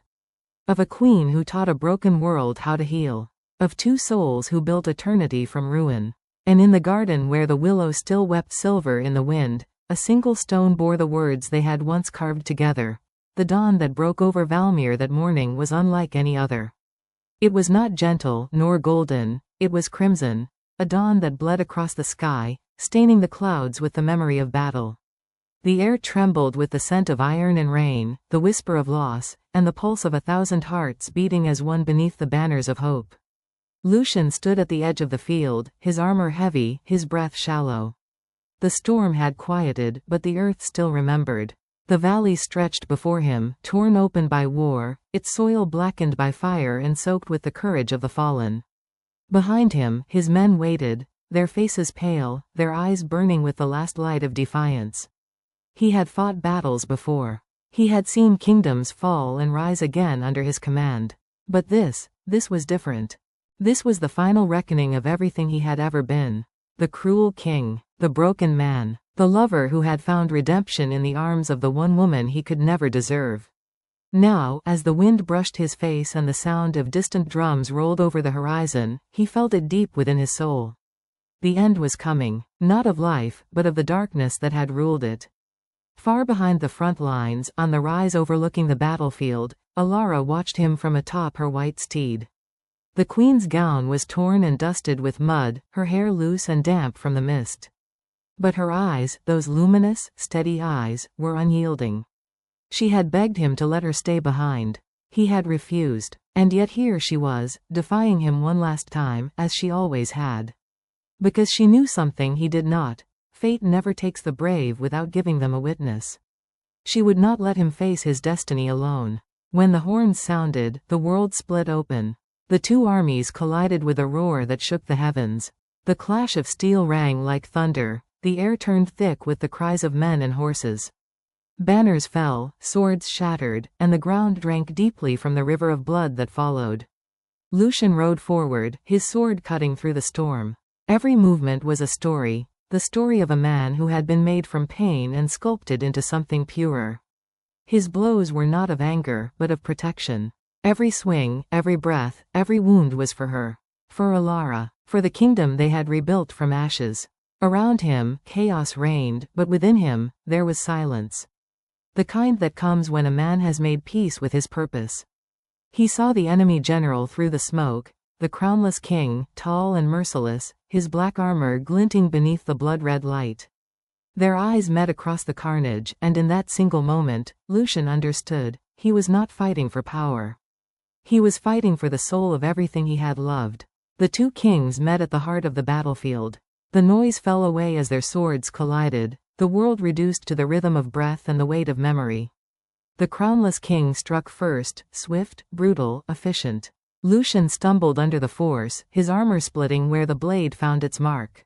Of a queen who taught a broken world how to heal. Of two souls who built eternity from ruin. And in the garden where the willow still wept silver in the wind, a single stone bore the words they had once carved together. The dawn that broke over Valmir that morning was unlike any other. It was not gentle, nor golden, it was crimson, a dawn that bled across the sky, staining the clouds with the memory of battle. The air trembled with the scent of iron and rain, the whisper of loss, and the pulse of 1,000 hearts beating as one beneath the banners of hope. Lucian stood at the edge of the field, his armor heavy, his breath shallow. The storm had quieted, but the earth still remembered. The valley stretched before him, torn open by war, its soil blackened by fire and soaked with the courage of the fallen. Behind him, his men waited, their faces pale, their eyes burning with the last light of defiance. He had fought battles before. He had seen kingdoms fall and rise again under his command. But this was different. This was the final reckoning of everything he had ever been. The cruel king, the broken man, the lover who had found redemption in the arms of the one woman he could never deserve. Now, as the wind brushed his face and the sound of distant drums rolled over the horizon, he felt it deep within his soul. The end was coming, not of life, but of the darkness that had ruled it. Far behind the front lines, on the rise overlooking the battlefield, Alara watched him from atop her white steed. The queen's gown was torn and dusted with mud, her hair loose and damp from the mist. But her eyes, those luminous, steady eyes, were unyielding. She had begged him to let her stay behind. He had refused. And yet here she was, defying him one last time, as she always had. Because she knew something he did not. Fate never takes the brave without giving them a witness. She would not let him face his destiny alone. When the horns sounded, the world split open. The two armies collided with a roar that shook the heavens. The clash of steel rang like thunder. The air turned thick with the cries of men and horses. Banners fell, swords shattered, and the ground drank deeply from the river of blood that followed. Lucian rode forward, his sword cutting through the storm. Every movement was a story, the story of a man who had been made from pain and sculpted into something purer. His blows were not of anger, but of protection. Every swing, every breath, every wound was for her. For Alara. For the kingdom they had rebuilt from ashes. Around him, chaos reigned, but within him, there was silence. The kind that comes when a man has made peace with his purpose. He saw the enemy general through the smoke, the crownless king, tall and merciless, his black armor glinting beneath the blood-red light. Their eyes met across the carnage, and in that single moment, Lucian understood, he was not fighting for power. He was fighting for the soul of everything he had loved. The two kings met at the heart of the battlefield. The noise fell away as their swords collided, the world reduced to the rhythm of breath and the weight of memory. The crownless king struck first, swift, brutal, efficient. Lucian stumbled under the force, his armor splitting where the blade found its mark.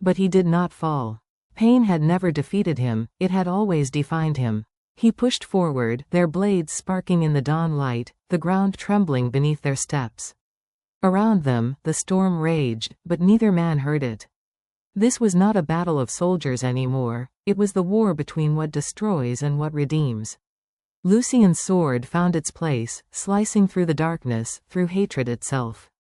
But he did not fall. Pain had never defeated him, it had always defined him. He pushed forward, their blades sparking in the dawn light, the ground trembling beneath their steps. Around them, the storm raged, but neither man heard it. This was not a battle of soldiers anymore, it was the war between what destroys and what redeems. Lucian's sword found its place, slicing through the darkness, through hatred itself.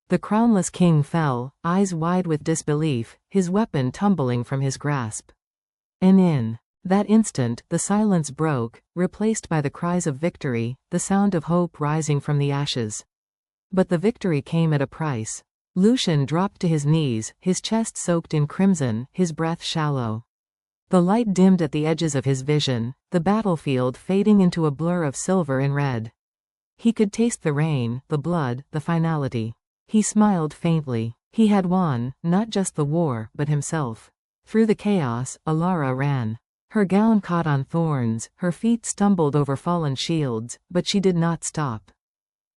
The crownless king fell, eyes wide with disbelief, his weapon tumbling from his grasp. And in that instant, the silence broke, replaced by the cries of victory, the sound of hope rising from the ashes. But the victory came at a price. Lucian dropped to his knees, his chest soaked in crimson, his breath shallow. The light dimmed at the edges of his vision, the battlefield fading into a blur of silver and red. He could taste the rain, the blood, the finality. He smiled faintly. He had won, not just the war, but himself. Through the chaos, Alara ran. Her gown caught on thorns, her feet stumbled over fallen shields, but she did not stop.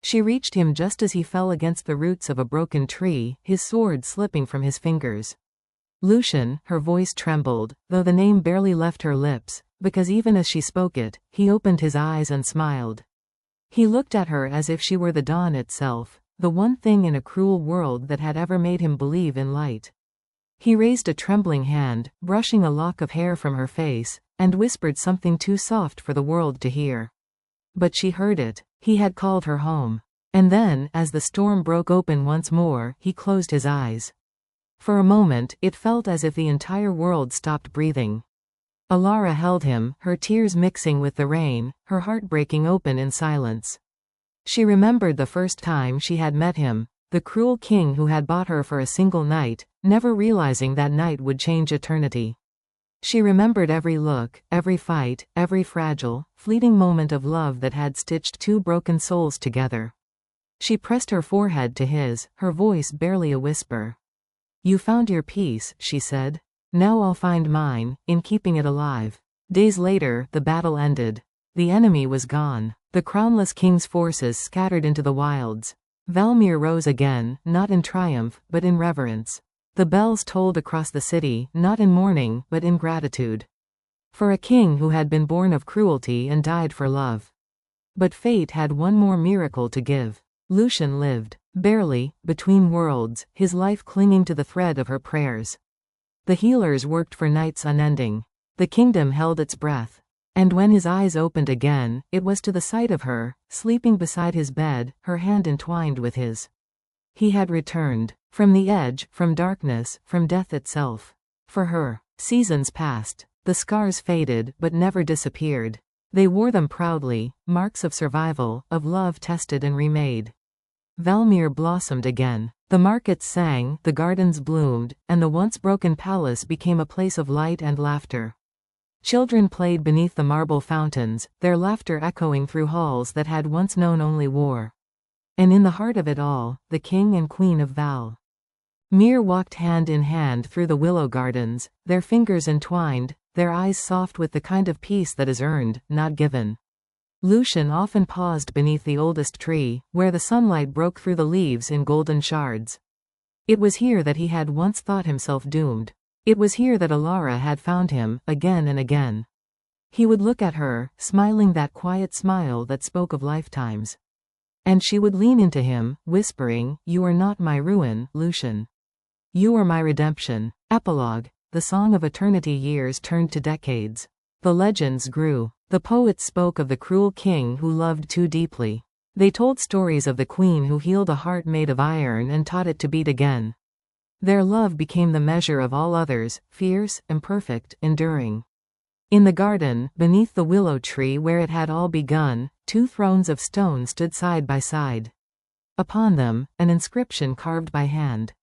She reached him just as he fell against the roots of a broken tree, his sword slipping from his fingers. Lucian, her voice trembled, though the name barely left her lips, because even as she spoke it, he opened his eyes and smiled. He looked at her as if she were the dawn itself, the one thing in a cruel world that had ever made him believe in light. He raised a trembling hand, brushing a lock of hair from her face, and whispered something too soft for the world to hear. But she heard it. He had called her home. And then, as the storm broke open once more, he closed his eyes. For a moment, it felt as if the entire world stopped breathing. Alara held him, her tears mixing with the rain, her heart breaking open in silence. She remembered the first time she had met him, the cruel king who had bought her for a single night, never realizing that night would change eternity. She remembered every look, every fight, every fragile, fleeting moment of love that had stitched two broken souls together. She pressed her forehead to his, her voice barely a whisper. "You found your peace," she said. "Now I'll find mine, in keeping it alive." Days later, the battle ended. The enemy was gone. The crownless king's forces scattered into the wilds. Valmir rose again, not in triumph, but in reverence. The bells tolled across the city, not in mourning, but in gratitude. For a king who had been born of cruelty and died for love. But fate had one more miracle to give. Lucian lived, barely, between worlds, his life clinging to the thread of her prayers. The healers worked for nights unending. The kingdom held its breath. And when his eyes opened again, it was to the sight of her, sleeping beside his bed, her hand entwined with his. He had returned. From the edge, from darkness, from death itself. For her. Seasons passed. The scars faded, but never disappeared. They wore them proudly, marks of survival, of love tested and remade. Valmir blossomed again. The markets sang, the gardens bloomed, and the once broken palace became a place of light and laughter. Children played beneath the marble fountains, their laughter echoing through halls that had once known only war. And in the heart of it all, the king and queen of Val Mir walked hand in hand through the willow gardens, their fingers entwined, their eyes soft with the kind of peace that is earned, not given. Lucian often paused beneath the oldest tree, where the sunlight broke through the leaves in golden shards. It was here that he had once thought himself doomed. It was here that Alara had found him, again and again. He would look at her, smiling that quiet smile that spoke of lifetimes. And she would lean into him, whispering, "You are not my ruin, Lucian. You are my redemption." Epilogue. The song of eternity. Years turned to decades. The legends grew. The poets spoke of the cruel king who loved too deeply. They told stories of the queen who healed a heart made of iron and taught it to beat again. Their love became the measure of all others, fierce, imperfect, enduring. In the garden, beneath the willow tree where it had all begun, two thrones of stone stood side by side. Upon them, an inscription carved by hand.